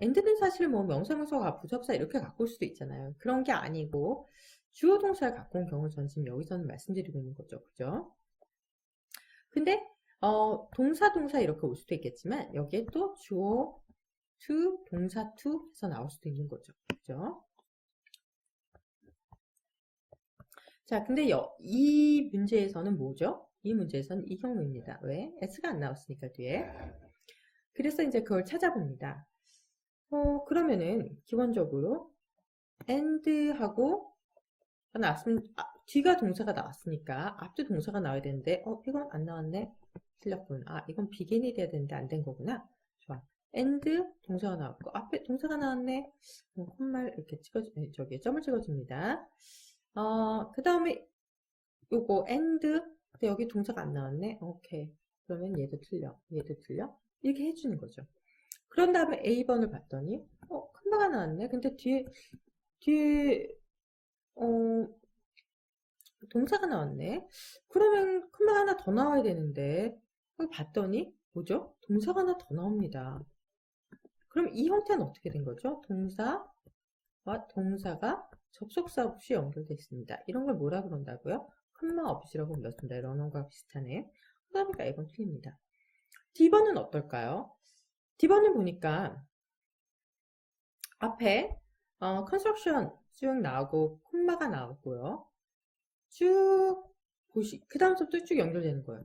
and는 사실 뭐 명사명사가 부사부사 이렇게 갖고 올 수도 있잖아요. 그런 게 아니고 주어 동사를 갖고 온 경우를 전 지금 여기서는 말씀드리고 있는 거죠. 그죠? 근데 동사 이렇게 올 수도 있겠지만 여기에 또 주어 to 동사 to 해서 나올 수도 있는 거죠. 그죠? 자, 근데 이 문제에서는 뭐죠? 이 문제에서는 이 경우입니다. 왜? s가 안 나왔으니까 뒤에. 그래서 이제 그걸 찾아봅니다. 그러면은 기본적으로 and하고 나왔으면 뒤가 동사가 나왔으니까 앞뒤 동사가 나와야 되는데 이건 안 나왔네. 틀렸군. 이건 begin이 돼야 되는데 안 된 거구나. 좋아. and 동사가 나왔고 앞에 동사가 나왔네. 콤마를 이렇게 저기 점을 찍어줍니다. 그 다음에 요거 and 근데 여기 동사가 안 나왔네. 오케이. 그러면 얘도 틀려. 얘도 틀려. 이렇게 해주는 거죠. 그런 다음에 A번을 봤더니 콤마가 나왔네. 근데 뒤에 동사가 나왔네. 그러면 콤마가 하나 더 나와야 되는데 봤더니 뭐죠? 동사가 하나 더 나옵니다. 그럼 이 형태는 어떻게 된 거죠? 동사와 동사가 접속사 없이 연결되어 있습니다. 이런 걸 뭐라 그런다고요? 콤마 없이라고 불렀습니다. 런언과 비슷하네. 그러니까 A번 틀립니다. D번은 어떨까요? D번을 보니까 앞에 construction 쭉 나오고 콤마가 나오고요. 쭉 그 다음부터 쭉 연결되는 거예요.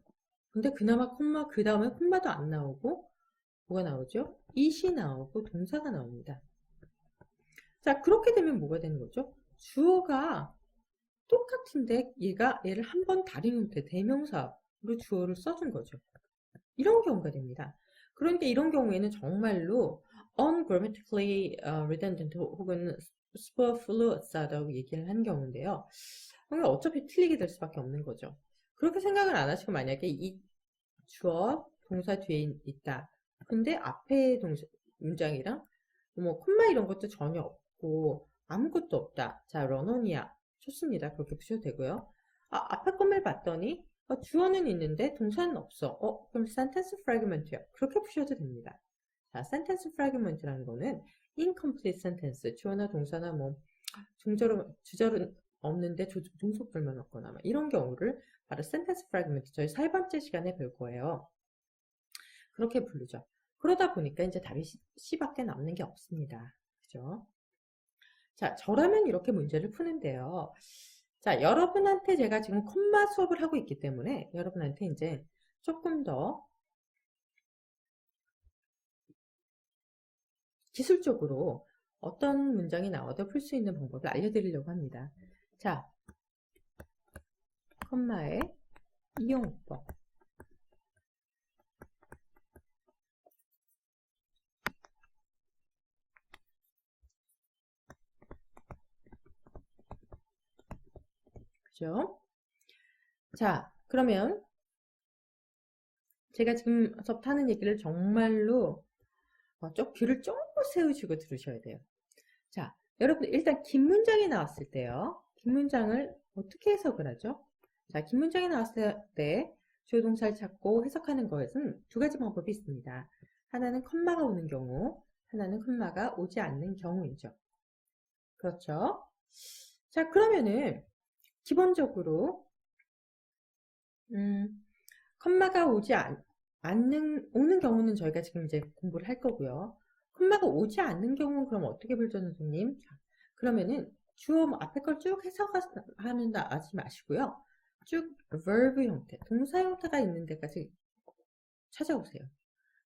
근데 그나마 그 다음에 콤마도 안 나오고 뭐가 나오죠? it이 나오고 동사가 나옵니다. 자, 그렇게 되면 뭐가 되는 거죠? 주어가 똑같은데 얘를 한 번 다른 형태 대명사로 주어를 써준 거죠. 이런 경우가 됩니다. 그런데 이런 경우에는 정말로 ungrammatically redundant 혹은 superfluous하다고 얘기를 한 경우인데요. 어차피 틀리게 될 수밖에 없는 거죠. 그렇게 생각을 안 하시고 만약에 이 주어 동사 뒤에 있다. 근데 앞에 문장이랑 뭐 콤마 이런 것도 전혀 없고 아무것도 없다. 자, 런온이야. 좋습니다. 그렇게 푸셔도 되고요. 앞에 것만 봤더니 주어는 있는데 동사는 없어. 그럼 sentence fragment야. 그렇게 푸셔도 됩니다. 자, sentence fragment라는 거는 incomplete sentence, 주어나 동사나 뭐 주절은 없는데 종속절만 없거나 이런 경우를 바로 sentence fragment, 저희 4번째 시간에 볼 거예요. 그렇게 부르죠. 그러다 보니까 이제 답이 C밖에 남는 게 없습니다. 그죠? 자, 저라면 이렇게 문제를 푸는데요. 자, 여러분한테 제가 지금 콤마 수업을 하고 있기 때문에 여러분한테 이제 조금 더 기술적으로 어떤 문장이 나와도 풀 수 있는 방법을 알려드리려고 합니다. 자, 콤마의 이용법. 그죠? 자, 그러면 제가 지금 하는 얘기를 정말로 귀를 쫑긋 세우시고 들으셔야 돼요. 자, 여러분 일단 긴 문장이 나왔을 때요. 긴 문장을 어떻게 해석을 하죠? 자, 긴 문장이 나왔을 때 주어 동사를 찾고 해석하는 것은 두 가지 방법이 있습니다. 하나는 콤마가 오는 경우, 하나는 콤마가 오지 않는 경우이죠. 그렇죠? 자, 그러면은 기본적으로 콤마가 오는 경우는 저희가 지금 이제 공부를 할 거고요. 콤마가 오지 않는 경우는 그럼 어떻게 불죠, 선생님? 자, 그러면은 주어 앞에 걸 쭉 해석하면 하지 마시고요. 쭉 verb 형태, 동사 형태가 있는 데까지 찾아오세요.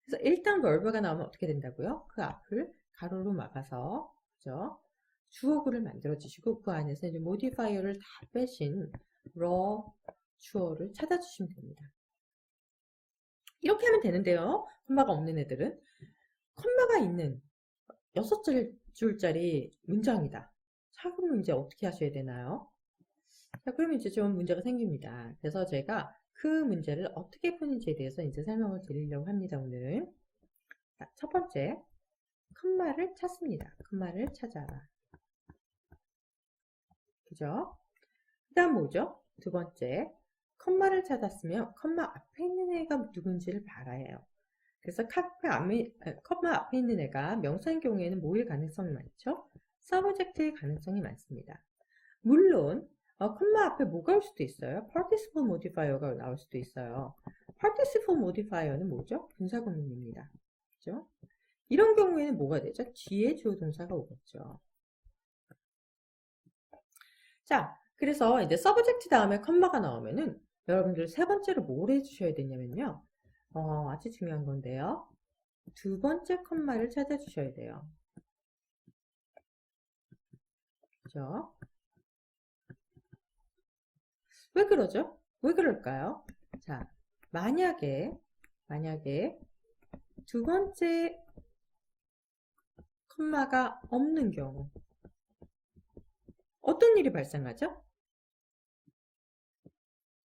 그래서 일단 verb가 나오면 어떻게 된다고요? 그 앞을 가로로 막아서, 그죠? 주어구를 만들어 주시고 그 안에서 이제 modifier를 다 빼신 raw 주어를 찾아주시면 됩니다. 이렇게 하면 되는데요. 콤마가 없는 애들은 콤마가 있는 6줄짜리 문장이다. 자, 그럼 이제 어떻게 하셔야 되나요? 자, 그러면 이제 좀 문제가 생깁니다. 그래서 제가 그 문제를 어떻게 푸는지에 대해서 이제 설명을 드리려고 합니다, 오늘. 자, 첫 번째, 콤마를 찾습니다. 콤마를 찾아라. 그죠? 그 다음 뭐죠? 두 번째, 콤마를 찾았으면 콤마 앞에 있는 애가 누군지를 알아야 해요. 그래서 콤마 앞에 있는 애가 명사인 경우에는 뭐일 가능성이 많죠? 서브젝트일 가능성이 많습니다. 물론 콤마 앞에 뭐가 올 수도 있어요. participle modifier가 나올 수도 있어요. participle modifier는 뭐죠? 분사구문입니다. 그죠? 이런 경우에는 뭐가 되죠? 뒤에 주어 동사가 오겠죠. 자, 그래서 이제 서브젝트 다음에 콤마가 나오면은 여러분들 세 번째로 뭘 해주셔야 되냐면요. 아주 중요한 건데요. 두 번째 콤마를 찾아주셔야 돼요. 그죠? 왜 그러죠? 왜 그럴까요? 자, 만약에 두 번째 콤마가 없는 경우 어떤 일이 발생하죠?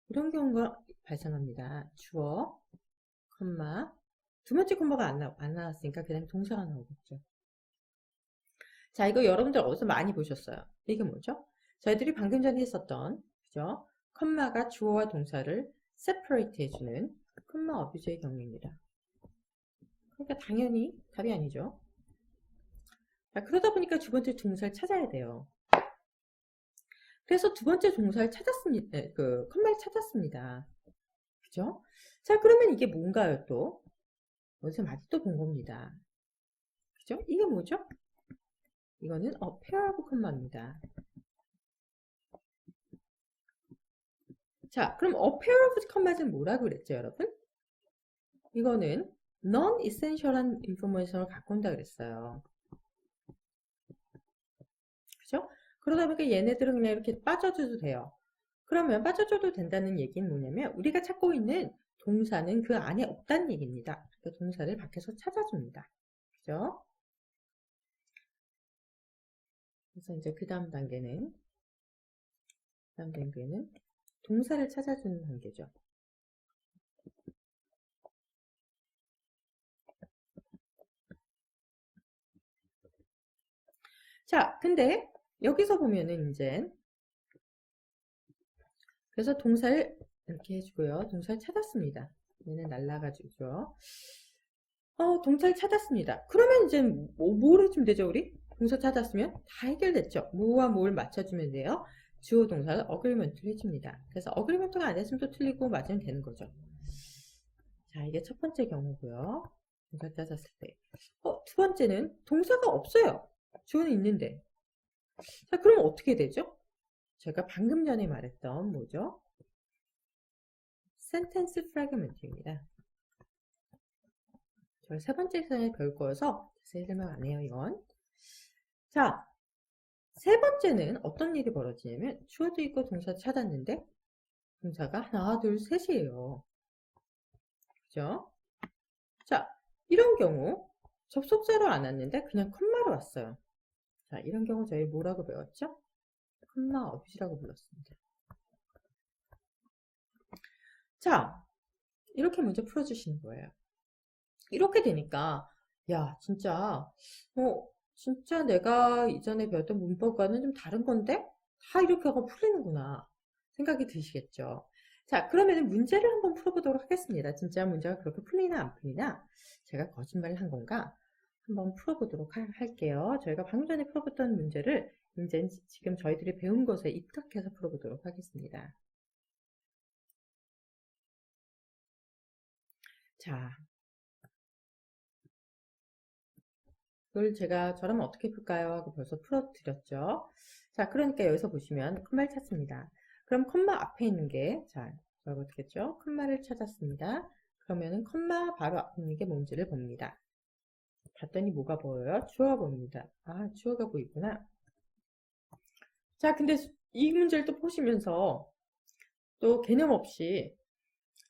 이런 경우가 발생합니다. 주어, 콤마, 두 번째 콤마가 안 나왔으니까 그냥 동사가 나오겠죠. 자, 이거 여러분들 어디서 많이 보셨어요? 이게 뭐죠? 저희들이 방금 전에 했었던, 그죠? 콤마가 주어와 동사를 separate 해주는 콤마 어뷰즈의 경우입니다. 그러니까 당연히 답이 아니죠. 자, 그러다 보니까 두 번째 동사를 찾아야 돼요. 그래서 두 번째 동사를 찾았습니다. 콤마를 찾았습니다. 그죠? 자, 그러면 이게 뭔가요, 또? 어디서 많이 또 본 겁니다. 그죠? 이게 뭐죠? 이거는 페어하고 콤마입니다. 자, 그럼 페어 오브 콤마는 뭐라고 그랬죠, 여러분? 이거는 non-essential한 인포메이션을 갖고 온다 그랬어요. 그죠? 그러다 보니까 얘네들은 그냥 이렇게 빠져줘도 돼요. 그러면 빠져줘도 된다는 얘기는 뭐냐면 우리가 찾고 있는 동사는 그 안에 없다는 얘기입니다. 그 동사를 밖에서 찾아줍니다. 그죠? 그래서 이제 그 다음 단계는 동사를 찾아주는 단계죠. 자, 근데 여기서 보면은 이제 그래서 동사를 이렇게 해주고요. 동사를 찾았습니다. 얘는 날라가지고요. 동사를 찾았습니다. 그러면 이제 뭘 해주면 되죠, 우리? 동사 찾았으면 다 해결됐죠. 뭐와 뭘 맞춰주면 돼요? 주어 동사를 어그리먼트를 해줍니다. 그래서 어그리먼트가 안 됐으면 또 틀리고 맞으면 되는 거죠. 자, 이게 첫 번째 경우고요. 동사 찾았을 때. 두 번째는 동사가 없어요. 주어는 있는데. 자, 그럼 어떻게 되죠? 제가 방금 전에 말했던 뭐죠? 센텐스 프래그먼트입니다. 저 세 번째 시간에 배울 거여서 자세히 설명 안 해요, 이건. 자, 세 번째는 어떤 일이 벌어지냐면 주어도 있고 동사 찾았는데 동사가 하나, 둘, 셋이에요. 그죠? 자, 이런 경우 접속사로 안 왔는데 그냥 콤마로 왔어요. 자, 이런 경우 저희 뭐라고 배웠죠? 콤마 어뷰즈라고 불렀습니다. 자, 이렇게 문제 풀어주시는 거예요. 이렇게 되니까 야, 진짜 내가 이전에 배웠던 문법과는 좀 다른 건데 다 이렇게 하고 풀리는구나 생각이 드시겠죠. 자, 그러면 문제를 한번 풀어보도록 하겠습니다. 진짜 문제가 그렇게 풀리나 안 풀리나 제가 거짓말을 한 건가 한번 풀어보도록 할게요. 저희가 방금 전에 풀어봤던 문제를 이제 지금 저희들이 배운 것에 입각해서 풀어보도록 하겠습니다. 자, 이걸 제가 저라면 어떻게 풀까요? 하고 벌써 풀어드렸죠. 자, 그러니까 여기서 보시면 콤마를 찾습니다. 그럼 콤마 앞에 있는 게, 자, 어떻게 했죠? 콤마를 찾았습니다. 그러면은 콤마 바로 앞에 있는 게 뭔지를 봅니다. 봤더니 뭐가 보여요? 주어가 보입니다. 아, 주어가 보이구나. 자, 근데 이 문제를 또 보시면서 또 개념 없이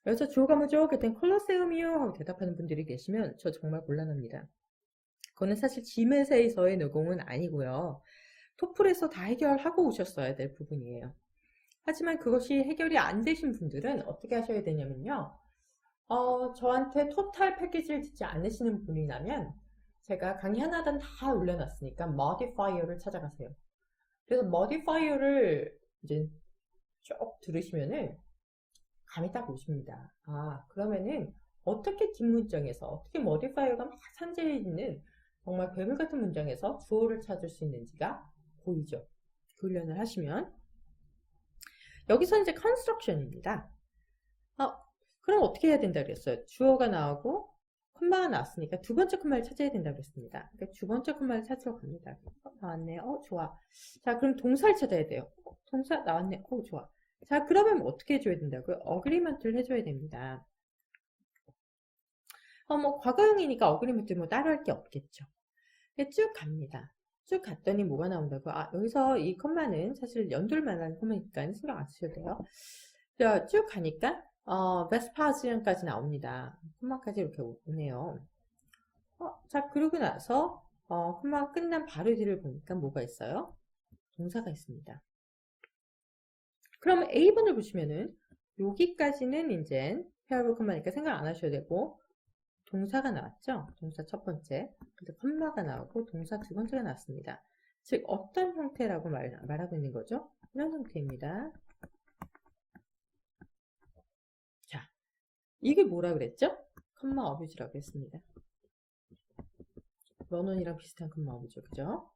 여기서 주어가 뭐죠? 그랬더니 콜로세움이요 하고 대답하는 분들이 계시면 저 정말 곤란합니다. 그거는 사실 지메세에서의 노공은 아니고요. 토플에서 다 해결하고 오셨어야 될 부분이에요. 하지만 그것이 해결이 안 되신 분들은 어떻게 하셔야 되냐면요. 저한테 토탈 패키지를 듣지 않으시는 분이라면 제가 강의 하나당 다 올려놨으니까 modifier를 찾아가세요. 그래서 modifier를 이제 쭉 들으시면은 감이 딱 오십니다. 아, 그러면은 어떻게 뒷문장에서 어떻게 modifier가 막 산재해 있는 정말 괴물 같은 문장에서 주어를 찾을 수 있는지가 보이죠. 그 훈련을 하시면 여기서 이제 construction입니다. 그럼 어떻게 해야 된다 그랬어요? 주어가 나오고 콤마가 나왔으니까 두 번째 콤마를 찾아야 된다고 그랬습니다. 그러니까 두 번째 콤마를 찾으러 갑니다. 나왔네요. 좋아. 자, 그럼 동사를 찾아야 돼요. 동사 나왔네. 좋아. 자, 그러면 어떻게 해줘야 된다고요? 어그리먼트를 해줘야 됩니다. 뭐 과거형이니까 어그리먼트 뭐 따로 할 게 없겠죠. 쭉 갑니다. 쭉 갔더니 뭐가 나온다고? 여기서 이 콤마는 사실 연돌 만한 콤마니까 신경 안 쓰셔도 돼요. 자, 쭉 가니까 베스파지언까지 나옵니다. 콤마까지 이렇게 오네요. 자, 그러고 나서 콤마가 끝난 바로 뒤를 보니까 뭐가 있어요? 동사가 있습니다. 그럼 A번을 보시면은 여기까지는 이제 페어블 콤마니까 생각 안 하셔도 되고 동사가 나왔죠? 동사 첫 번째. 근데 콤마가 나오고 동사 두 번째가 나왔습니다. 즉 어떤 형태라고 말하고 있는 거죠? 이런 형태입니다. 자, 이게 뭐라 그랬죠? 컴마 어뷰즈라고 했습니다. 런온이랑 비슷한 컴마 어뷰즈, 그죠?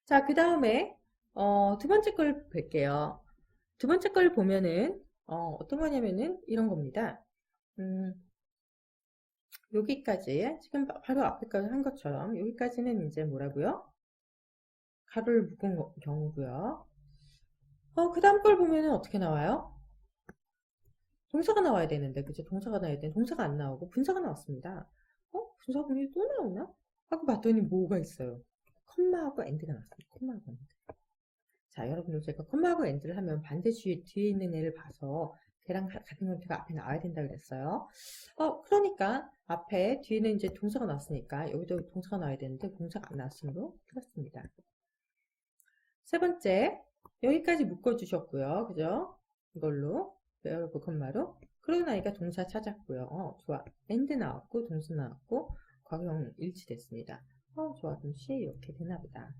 자, 그 다음에 두 번째 걸 볼게요. 두 번째 걸 보면은 어떤 거냐면은 이런 겁니다. 여기까지 지금 바로 앞에 거 한 것처럼 여기까지는 이제 뭐라고요? 가로를 묶은 경우고요. 그 다음 걸 보면은 어떻게 나와요? 동사가 나와야 되는데, 그죠? 동사가 나와야 되는데, 동사가 안 나오고 분사가 나왔습니다. 분사 보니 또 나오나? 하고 봤더니 뭐가 있어요? 컴마하고 엔드가 나왔습니다. 컴마하고 엔드. 자, 여러분들 제가 컴마하고 엔드를 하면 반드시 뒤에 있는 애를 봐서 걔랑 같은 형태가 앞에 나와야 된다 그랬어요. 그러니까 앞에 뒤에는 이제 동사가 나왔으니까 여기도 동사가 나와야 되는데 동사가 안 나왔으므로 틀렸습니다. 세 번째, 여기까지 묶어주셨고요. 그죠? 이걸로 베어러브 컴마로. 그러고 나니까 동사 찾았고요. 좋아. 엔드 나왔고 동사 나왔고 과거형 일치됐습니다. 좋아. 그럼 C 이렇게 되나보다.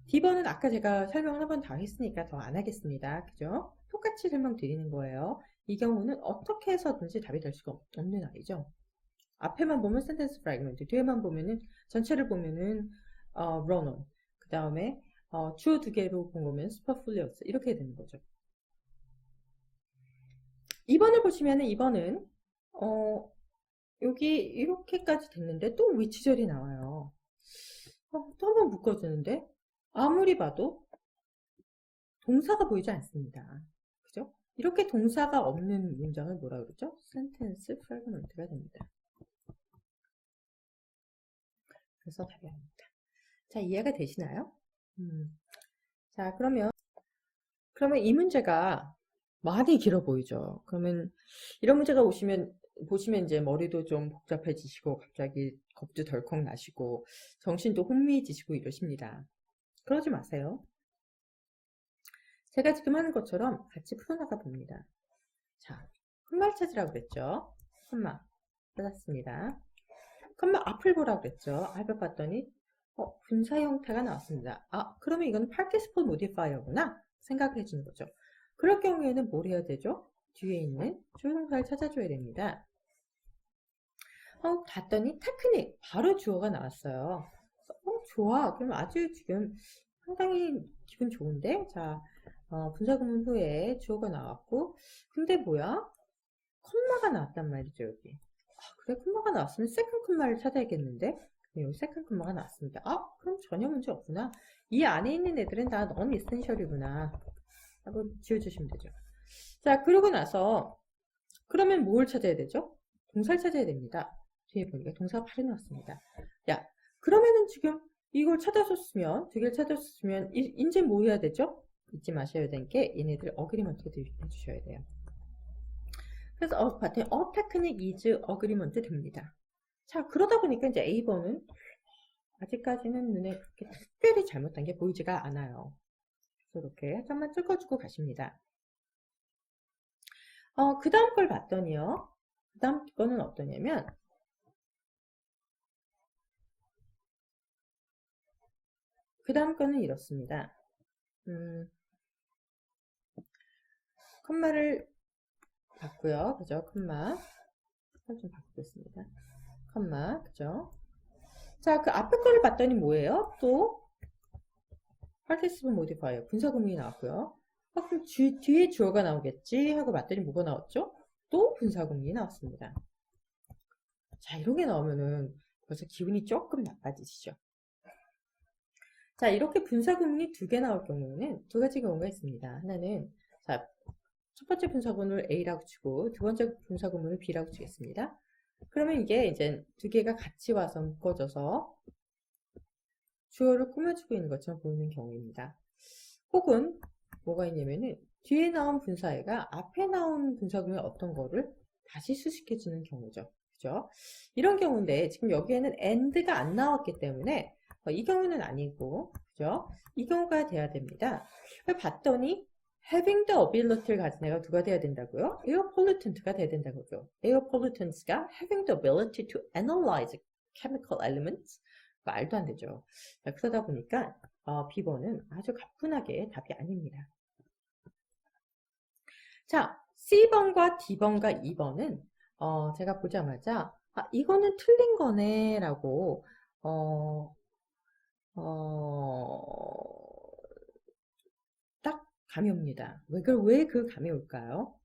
D번은 아까 제가 설명을 한 번 다 했으니까 더 안 하겠습니다. 그죠? 똑같이 설명드리는 거예요. 이 경우는 어떻게 해서든지 답이 될 수가 없는 아이죠. 앞에만 보면 센텐스 프래그먼트, 뒤에만 보면은 전체를 보면은 run on, 그 다음에 주어 두 개로 본 거면 superfluous 이렇게 되는 거죠. 2번을 보시면은 2번은 여기 이렇게까지 됐는데 또 위치절이 나와요. 또 한 번 묶어주는데 아무리 봐도 동사가 보이지 않습니다. 그죠? 이렇게 동사가 없는 문장을 뭐라 그러죠? 센텐스 프래그먼트가 됩니다. 그래서 답이 아닙니다. 자, 이해가 되시나요? 자, 그러면 이 문제가 많이 길어 보이죠? 그러면 이런 문제가 보시면 이제 머리도 좀 복잡해지시고 갑자기 겁도 덜컥 나시고 정신도 혼미해지시고 이러십니다. 그러지 마세요. 제가 지금 하는 것처럼 같이 풀어나가 봅니다. 자, 컴마 찾으라고 그랬죠? 컴마 찾았습니다. 컴마 앞을 보라고 그랬죠? 앞을 봤더니 분사 형태가 나왔습니다. 그러면 이건 participle modifier구나 생각을 해주는 거죠. 그럴 경우에는 뭘 해야 되죠? 뒤에 있는 주어동사를 찾아줘야 됩니다. 봤더니 테크닉 바로 주어가 나왔어요. 좋아. 그럼 아주 지금 상당히 기분 좋은데? 자, 분사 구문 후에 주어가 나왔고 근데 뭐야? 콤마가 나왔단 말이죠, 여기. 그래, 콤마가 나왔으면 세컨 콤마를 찾아야겠는데? 여기 세컨 콤마가 나왔습니다. 그럼 전혀 문제 없구나. 이 안에 있는 애들은 다 non essential이구나. 하고 지워주시면 되죠. 자, 그러고 나서 그러면 뭘 찾아야 되죠? 동사를 찾아야 됩니다. 뒤에 보니까 동사가 바로 나왔습니다. 야, 그러면은 지금 이걸 찾아줬으면, 두 개를 찾아줬으면 이제 뭐 해야 되죠? 잊지 마셔야 되는 게 얘네들 어그리먼트 해주셔야 돼요. 그래서 봤더니 테크닉 is 어그리먼트 됩니다. 자, 그러다 보니까 이제 A번은 아직까지는 눈에 그렇게 특별히 잘못한 게 보이지가 않아요. 그래서 이렇게 잠만 찍어주고 가십니다. 그 다음 걸 봤더니요. 그 다음 거는 어떠냐면, 그 다음 거는 이렇습니다. 컴마를 봤고요. 그죠? 컴마. 좀 바꾸겠습니다. 컴마. 그죠? 자, 그 앞에 거를 봤더니 뭐예요? 또, participle modifier. 분사구문이 나왔고요. 그럼 뒤에 주어가 나오겠지? 하고 봤더니 뭐가 나왔죠? 또 분사구문이 나왔습니다. 자, 이런 게 나오면은 벌써 기분이 조금 나빠지시죠? 자, 이렇게 분사구문이 2개 나올 경우에는 2가지 경우가 있습니다. 하나는, 자, 첫 번째 분사구문을 A라고 치고, 두 번째 분사구문을 B라고 치겠습니다. 그러면 이게 이제 2개가 같이 와서 묶어져서 주어를 꾸며주고 있는 것처럼 보이는 경우입니다. 혹은, 뭐가 있냐면은, 뒤에 나온 분사애가 앞에 나온 분사구문의 어떤 거를 다시 수식해주는 경우죠. 그죠? 이런 경우인데, 지금 여기에는 and가 안 나왔기 때문에, 이 경우는 아니고, 그죠? 이 경우가 돼야 됩니다. 봤더니, having the ability를 가진 애가 누가 돼야 된다고요? air pollutant가 돼야 된다고요. air pollutants가 having the ability to analyze chemical elements? 말도 안 되죠. 자, 그러다 보니까, B번은 아주 가뿐하게 답이 아닙니다. 자, C번과 D번과 2번은, 제가 보자마자, 이거는 틀린 거네, 라고, 딱 감이 옵니다. 왜 그 감이 올까요?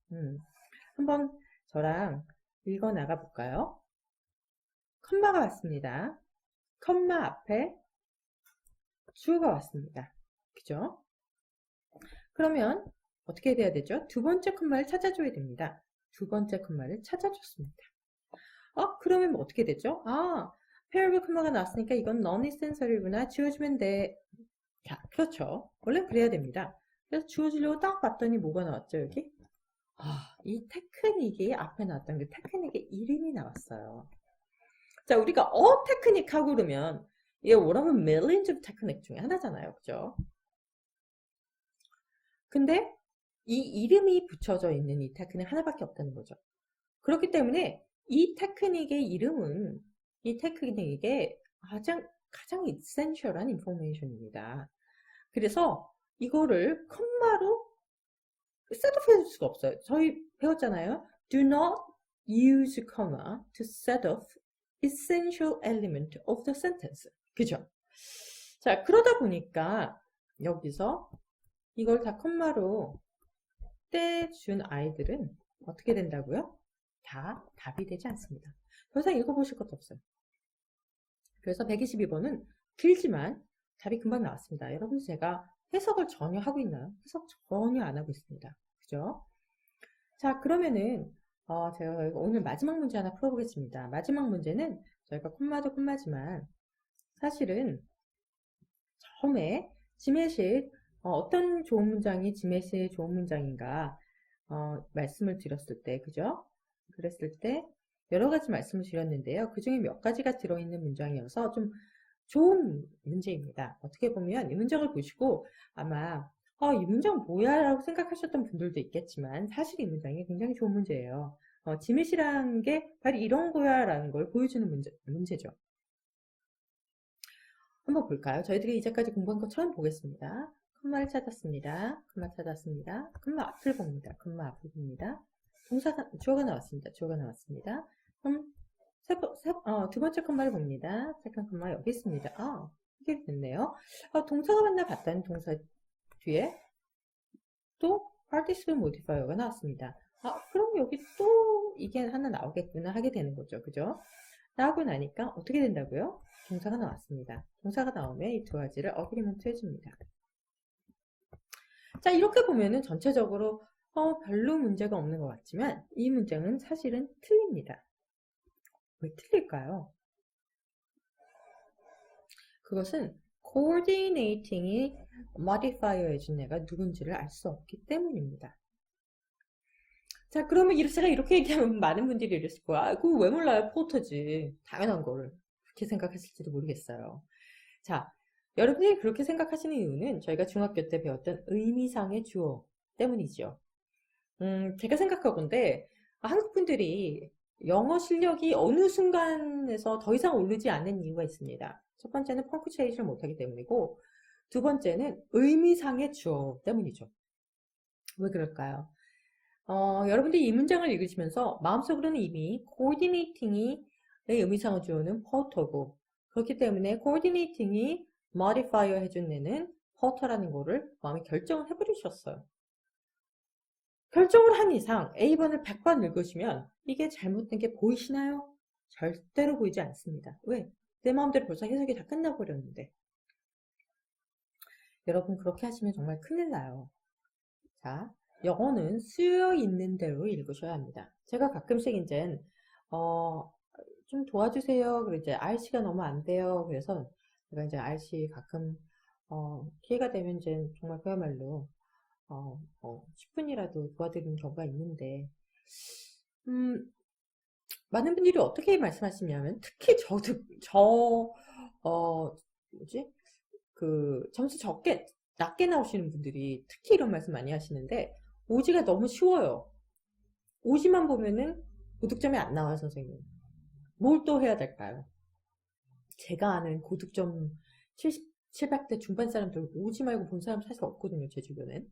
한번 저랑 읽어 나가 볼까요? 컴마가 왔습니다. 컴마 앞에 주어가 왔습니다. 그죠? 그러면 어떻게 돼야 되죠? 두 번째 컴마를 찾아줘야 됩니다. 두 번째 컴마를 찾아줬습니다. 그러면 어떻게 되죠? 페어블 컴마가 나왔으니까 이건 non-essential이구나. 지워주면 돼. 자, 그렇죠. 원래 그래야 됩니다. 그래서 지워주려고 딱 봤더니 뭐가 나왔죠, 여기? 이 테크닉이 앞에 나왔던 게 테크닉의 이름이 나왔어요. 자, 우리가 테크닉 하고 그러면 이게 one of millions of technique 중에 하나잖아요. 그죠? 근데 이 이름이 붙여져 있는 이 테크닉 하나밖에 없다는 거죠. 그렇기 때문에 이 테크닉의 이름은 이 테크닉의 가장 essential한 information입니다. 그래서 이거를 컴마로 셋업해 줄 수가 없어요. 저희 배웠잖아요. Do not use comma to set off essential element of the sentence. 그죠? 자, 그러다 보니까 여기서 이걸 다 컴마로 떼준 아이들은 어떻게 된다고요? 다 답이 되지 않습니다. 더 이상 읽어보실 것도 없어요. 그래서 122번은 길지만 답이 금방 나왔습니다. 여러분, 제가 해석을 전혀 하고 있나요? 해석 전혀 안 하고 있습니다. 그죠? 자, 그러면은 제가 오늘 마지막 문제 하나 풀어보겠습니다. 마지막 문제는 저희가 콤마도 콤마지만 사실은 처음에 지메시 어떤 좋은 문장이 지메시의 좋은 문장인가 말씀을 드렸을 때, 그죠? 그랬을 때 여러 가지 말씀을 드렸는데요. 그 중에 몇 가지가 들어있는 문장이어서 좀 좋은 문제입니다. 어떻게 보면 이 문장을 보시고 아마 이 문장 뭐야? 라고 생각하셨던 분들도 있겠지만 사실 이 문장이 굉장히 좋은 문제예요. 지밋이라는 게 바로 이런 거야 라는 걸 보여주는 문제죠. 한번 볼까요? 저희들이 이제까지 공부한 것처럼 보겠습니다. 컴마를 찾았습니다. 컴마 찾았습니다. 컴마 앞을 봅니다. 컴마 앞을 봅니다. 주어가 나왔습니다. 주어가 나왔습니다. 그럼 두 번째 컴마를 봅니다. 세컨 컴마 여기 있습니다. 이게 됐네요. 동사가 만나 봤다는 동사 뒤에 또 participle modifier가 나왔습니다. 그럼 여기 또 이게 하나 나오겠구나 하게 되는 거죠. 그죠? 나오고 나니까 어떻게 된다고요? 동사가 나왔습니다. 동사가 나오면 이 두 가지를 어그리먼트 해줍니다. 자, 이렇게 보면은 전체적으로 별로 문제가 없는 것 같지만 이 문장은 사실은 틀립니다. 왜 틀릴까요? 그것은 coordinating이 modifier 해준 애가 누군지를 알 수 없기 때문입니다. 자, 그러면 제가 이렇게 얘기하면 많은 분들이 이러실 거야. 아, 그거 왜 몰라요? 포터지. 당연한 거를. 그렇게 생각하실지도 모르겠어요. 자, 여러분들이 그렇게 생각하시는 이유는 저희가 중학교 때 배웠던 의미상의 주어 때문이죠. 제가 생각하건데 한국 분들이 영어 실력이 어느 순간에서 더 이상 오르지 않는 이유가 있습니다. 첫 번째는 펑크츄에이션을 못하기 때문이고, 두 번째는 의미상의 주어 때문이죠. 왜 그럴까요? 여러분들이 이 문장을 읽으시면서 마음속으로는 이미 coordinating이 의미상의 주어는 porter고, 그렇기 때문에 coordinating이 modifier 해준 애는 porter라는 거를 마음에 결정을 해버리셨어요. 결정을 한 이상 A번을 100번 읽으시면 이게 잘못된 게 보이시나요? 절대로 보이지 않습니다. 왜? 내 마음대로 벌써 해석이 다 끝나버렸는데. 여러분 그렇게 하시면 정말 큰일 나요. 자, 영어는 쓰여 있는 대로 읽으셔야 합니다. 제가 가끔씩 이제 좀 도와주세요. 그리고 이제 RC가 너무 안 돼요. 그래서 제가 이제 RC 가끔 기회가 되면 이제 정말 그야말로 10분이라도 도와드리는 경우가 있는데, 많은 분들이 어떻게 말씀하시냐면, 특히 점수 낮게 나오시는 분들이 특히 이런 말씀 많이 하시는데, 오지가 너무 쉬워요. 오지만 보면은 고득점이 안 나와요, 선생님. 뭘 또 해야 될까요? 제가 아는 고득점 700대 중반 사람들 오지 말고 본 사람 사실 없거든요, 제 주변엔.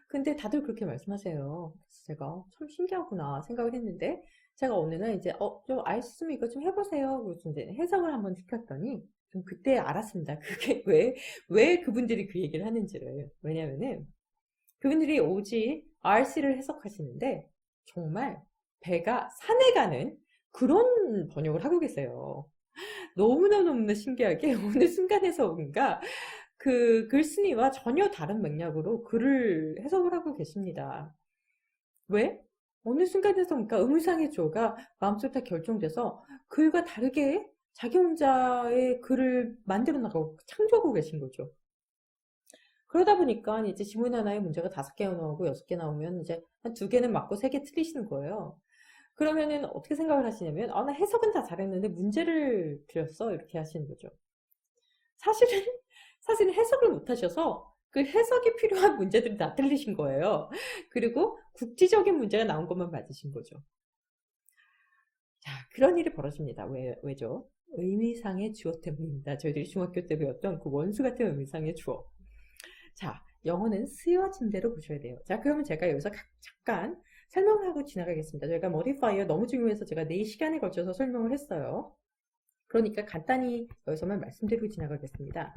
근데 다들 그렇게 말씀하세요. 그래서 제가 참 신기하구나 생각을 했는데, 제가 어느 날 이제 좀 알 수 있으면 이거 좀 해보세요. 그래서 이제 해석을 한번 시켰더니 좀 그때 알았습니다. 그게 왜 그분들이 그 얘기를 하는지를. 왜냐면은 그분들이 오지 RC를 해석하시는데 정말 배가 산에 가는 그런 번역을 하고 계세요. 너무너무 신기하게 어느 순간에서인가 그 글쓴이와 전혀 다른 맥락으로 글을 해석을 하고 계십니다. 왜? 어느 순간에서인가 의미상의 주어가 마음속에 다 결정돼서 글과 다르게 자기 혼자의 글을 만들어 나가고 창조하고 계신 거죠. 그러다 보니까 이제 지문 하나에 문제가 5개 나오고 6개 나오면 이제 한 2개는 맞고 3개 틀리시는 거예요. 그러면은 어떻게 생각을 하시냐면, 나 해석은 다 잘했는데 문제를 드렸어. 이렇게 하시는 거죠. 사실은 해석을 못 하셔서 그 해석이 필요한 문제들이 다 틀리신 거예요. 그리고 국지적인 문제가 나온 것만 맞으신 거죠. 자, 그런 일이 벌어집니다. 왜죠? 의미상의 주어 때문입니다. 저희들이 중학교 때 배웠던 그 원수 같은 의미상의 주어. 자, 영어는 쓰여진 대로 보셔야 돼요. 자, 그러면 제가 여기서 잠깐 설명을 하고 지나가겠습니다. 저희가 modifier 너무 중요해서 제가 4시간에 걸쳐서 설명을 했어요. 그러니까 간단히 여기서만 말씀드리고 지나가겠습니다.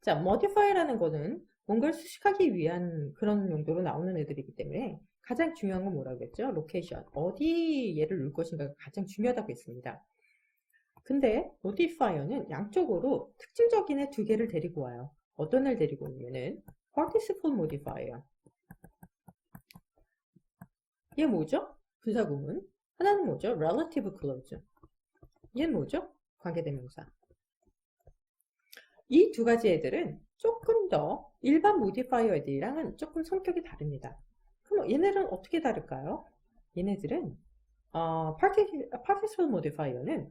자, modify라는 거는 뭔가를 수식하기 위한 그런 용도로 나오는 애들이기 때문에 가장 중요한 건 뭐라고 했죠? 로케이션. 어디 얘를 넣을 것인가가 가장 중요하다고 했습니다. 근데 modifier는 양쪽으로 특징적인 애 2개를 데리고 와요. 어떤 애를 데리고 오냐면은 participle modifier. 얘 뭐죠? 분사구문. 하나는 뭐죠? relative clause. 얘는 뭐죠? 관계대명사. 이 2가지 애들은 조금 더 일반 모디파이어 애들이랑은 조금 성격이 다릅니다. 그럼 얘네들은 어떻게 다를까요? 얘네들은 participle modifier는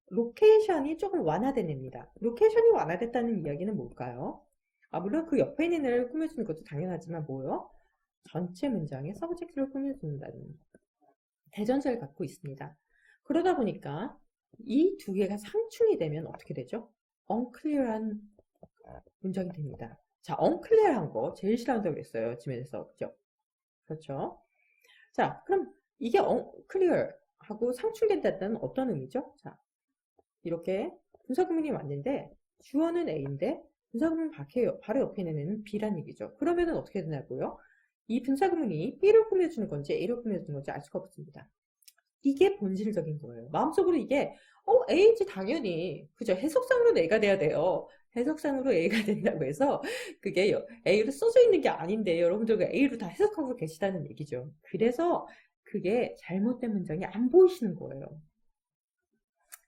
로케이션이 조금 완화된 애입니다. 로케이션이 완화됐다는 이야기는 뭘까요? 물론 그 옆에 있는 애를 꾸며주는 것도 당연하지만 뭐요? 전체 문장의 서브젝트를 꾸며준다는 대전제를 갖고 있습니다. 그러다 보니까 이 2개가 상충이 되면 어떻게 되죠? unclear한 문장이 됩니다. 자, unclear한 거 제일 싫어한다고 그랬어요. 지면에서. 그죠? 그렇죠? 자, 그럼 이게 unclear 하고 상충된다는 어떤 의미죠? 자, 이렇게 분사구문이 왔는데 주어는 A인데 분사구문 바로 옆에 있는 애는 B란 얘기죠. 그러면은 어떻게 되냐고요? 이 분사구문이 B를 꾸며주는 건지 A를 꾸며주는 건지 알 수가 없습니다. 이게 본질적인 거예요. 마음속으로 이게 A지 당연히. 그죠? 해석상으로 A가 돼야 돼요. 해석상으로 A가 된다고 해서 그게 A로 써져 있는 게 아닌데 여러분들 A로 다 해석하고 계시다는 얘기죠. 그래서 그게 잘못된 문장이 안 보이시는 거예요.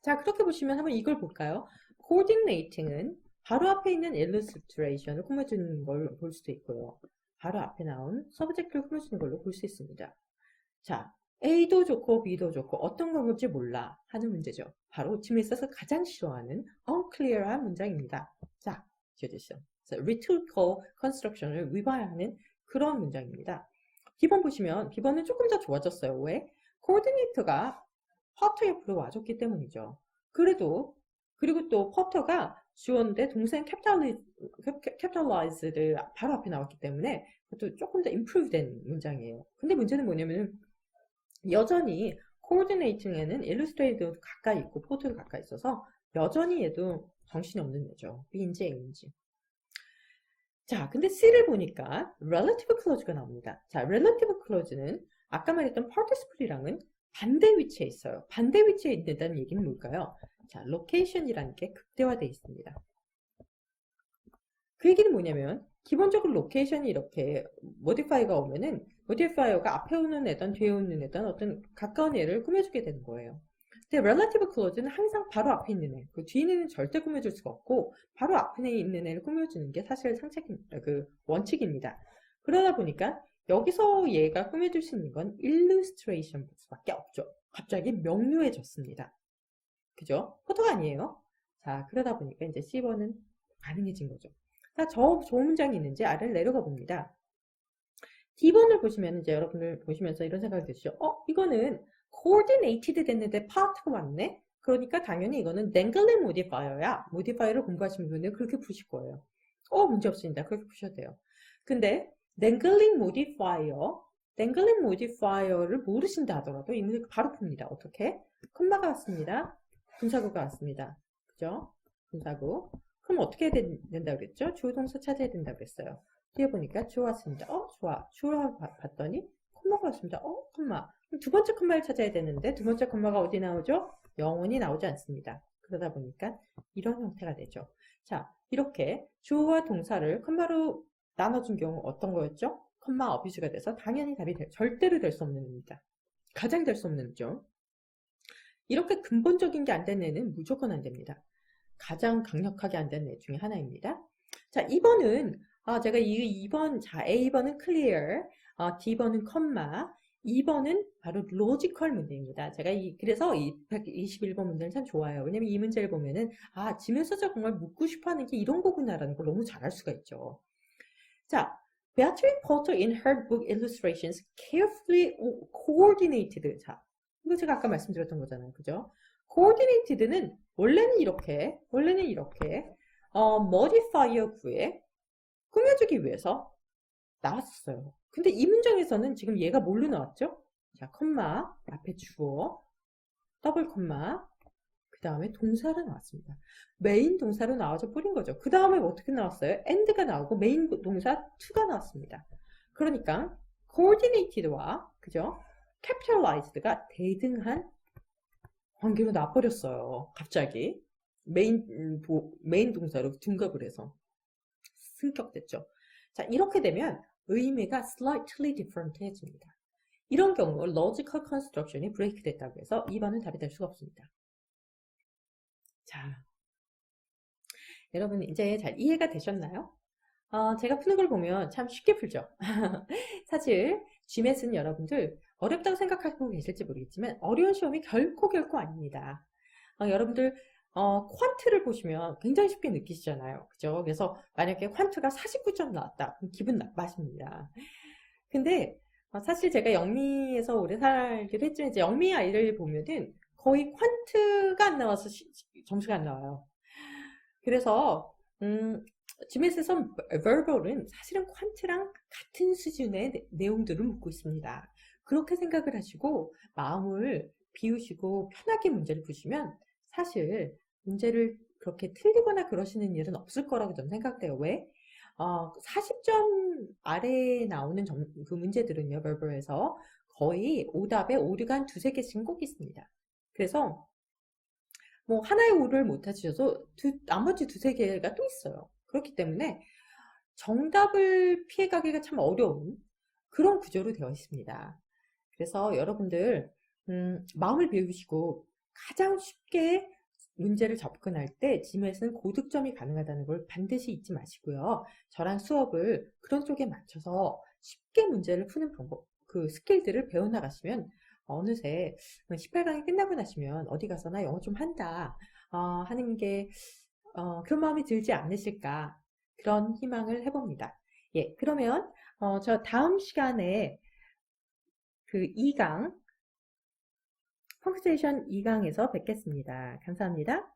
자, 그렇게 보시면 한번 이걸 볼까요? coordinating은 바로 앞에 있는 illustration을 꾸며주는 걸 볼 수도 있고요. 바로 앞에 나온 subject를 꾸며주는 걸로 볼 수 있습니다. 자, A도 좋고 B도 좋고 어떤 걸 볼지 몰라 하는 문제죠. 바로 짐에 있어서 가장 싫어하는 unclear한 문장입니다. 자, 지어주시죠. rhetorical construction을 위반하는 그런 문장입니다. B번 보시면 B번은 조금 더 좋아졌어요. 왜? 코디네이터가 퍼터 옆으로 와줬기 때문이죠. 그리고 또 퍼터가 주어인데 동사인 capitalized 바로 앞에 나왔기 때문에 그것도 조금 더 improve 된 문장이에요. 근데 문제는 뭐냐면 여전히 coordinating에는 illustrated도 가까이 있고 포트도 가까이 있어서 여전히 얘도 정신이 없는 애죠. B인지 A인지. 자, 근데 C를 보니까 relative clause가 나옵니다. 자, relative clause는 아까 말했던 participle이랑은 반대 위치에 있어요. 반대 위치에 있다는 얘기는 뭘까요? 자, location이라는 게 극대화되어 있습니다. 그 얘기는 뭐냐면 기본적으로 location이 이렇게 modifier가 오면은 modifier가 앞에 오는 애든 뒤에 오는 애든 어떤 가까운 애를 꾸며주게 되는 거예요. 근데 relative clause는 항상 바로 앞에 있는 애, 그 뒤에 있는 애는 절대 꾸며줄 수가 없고 바로 앞에 있는 애를 꾸며주는 게 사실 원칙입니다. 그러다 보니까 여기서 얘가 꾸며줄 수 있는 건 illustration box밖에 없죠. 갑자기 명료해졌습니다. 그죠? 포토가 아니에요. 자, 그러다 보니까 이제 C번은 가능해진 거죠. 자, 좋은 문장이 있는지 아래를 내려가 봅니다. D번을 보시면 이제 여러분들 보시면서 이런 생각이 드시죠. 이거는 coordinated 됐는데 part가 왔네? 그러니까 당연히 이거는 dangling modifier야. modifier를 공부하시는 분들은 그렇게 푸실 거예요. 문제 없습니다. 그렇게 푸셔도 돼요. 근데 dangling modifier를 모르신다 하더라도 이 문제 바로 풉니다. 어떻게? 콤마가 왔습니다. 분사구가 왔습니다. 그죠? 분사구. 그럼 어떻게 해야 된다 그랬죠? 주어 동사 찾아야 된다 그랬어요. 뒤에 보니까 주어 왔습니다. 좋아. 주어를 봤더니 콤마가 왔습니다. 콤마. 그럼 두 번째 콤마를 찾아야 되는데 두 번째 콤마가 어디 나오죠? 영원히 나오지 않습니다. 그러다 보니까 이런 형태가 되죠. 자, 이렇게 주어와 동사를 콤마로 나눠준 경우 어떤 거였죠? 콤마 어비주가 돼서 당연히 답이 절대로 될 수 없는 의미입니다. 가장 될 수 없는 의미죠. 이렇게 근본적인 게 안 되는 애는 무조건 안 됩니다. 가장 강력하게 안 되는 애 중에 하나입니다. 자, 2번은 제가 2번, 자, A번은 clear, D번은 컴마, 2번은 바로 logical 문제입니다. 제가 그래서 이 121번 문제는 참 좋아요. 왜냐면 이 문제를 보면은 지면서자 정말 묻고 싶어 하는 게 이런 거구나라는 걸 너무 잘 알 수가 있죠. 자, Beatrice Potter in her book illustrations carefully coordinated. 자, 이거 제가 아까 말씀드렸던 거잖아요. 그죠? coordinated는 원래는 이렇게 modifier 구에 꾸며주기 위해서 나왔었어요. 근데 이 문장에서는 지금 얘가 뭘로 나왔죠? 자, 컴마, 앞에 주어, 더블 컴마, 그 다음에 동사로 나왔습니다. 메인 동사로 나와서 뿌린 거죠. 그 다음에 어떻게 나왔어요? and가 나오고 메인 동사 to가 나왔습니다. 그러니까 coordinated와 그죠? capitalized가 대등한 관계로 나버렸어요. 갑자기 메인 동사로 둔갑을 해서 승격됐죠. 자, 이렇게 되면 의미가 slightly different해집니다. 이런 경우 logical construction이 브레이크 됐다고 해서 2번은 답이 될 수가 없습니다. 자, 여러분 이제 잘 이해가 되셨나요? 제가 푸는 걸 보면 참 쉽게 풀죠. 사실 GMAT는 여러분들 어렵다고 생각하고 계실지 모르겠지만 어려운 시험이 결코 아닙니다. 여러분들 퀀트를 보시면 굉장히 쉽게 느끼시잖아요. 그죠? 그래서 만약에 퀀트가 49점 나왔다. 그럼 기분 나빠집니다. 근데 사실 제가 영미에서 오래 살기로 했지만 이제 영미 아이를 보면은 거의 퀀트가 안 나와서 점수가 안 나와요. 그래서 GMAT에서 verbal은 사실은 퀀트랑 같은 수준의 내용들을 묻고 있습니다. 그렇게 생각을 하시고 마음을 비우시고 편하게 문제를 푸시면 사실 문제를 그렇게 틀리거나 그러시는 일은 없을 거라고 저는 생각돼요. 왜? 40점 아래에 나오는 그 문제들은요, verbal에서 거의 오답에 오류가 한 두세 개씩은 꼭 있습니다. 그래서 뭐 하나의 오류를 못 하셔도 나머지 두세 개가 또 있어요. 그렇기 때문에 정답을 피해가기가 참 어려운 그런 구조로 되어 있습니다. 그래서 여러분들 마음을 비우시고 가장 쉽게 문제를 접근할 때 GMAT은 고득점이 가능하다는 걸 반드시 잊지 마시고요. 저랑 수업을 그런 쪽에 맞춰서 쉽게 문제를 푸는 방법, 그 스킬들을 배워나가시면 어느새 18강이 끝나고 나시면 어디 가서나 영어 좀 한다 하는 게 그런 마음이 들지 않으실까, 그런 희망을 해봅니다. 예, 그러면 저 다음 시간에 그 2강 펑크체이션 2강에서 뵙겠습니다. 감사합니다.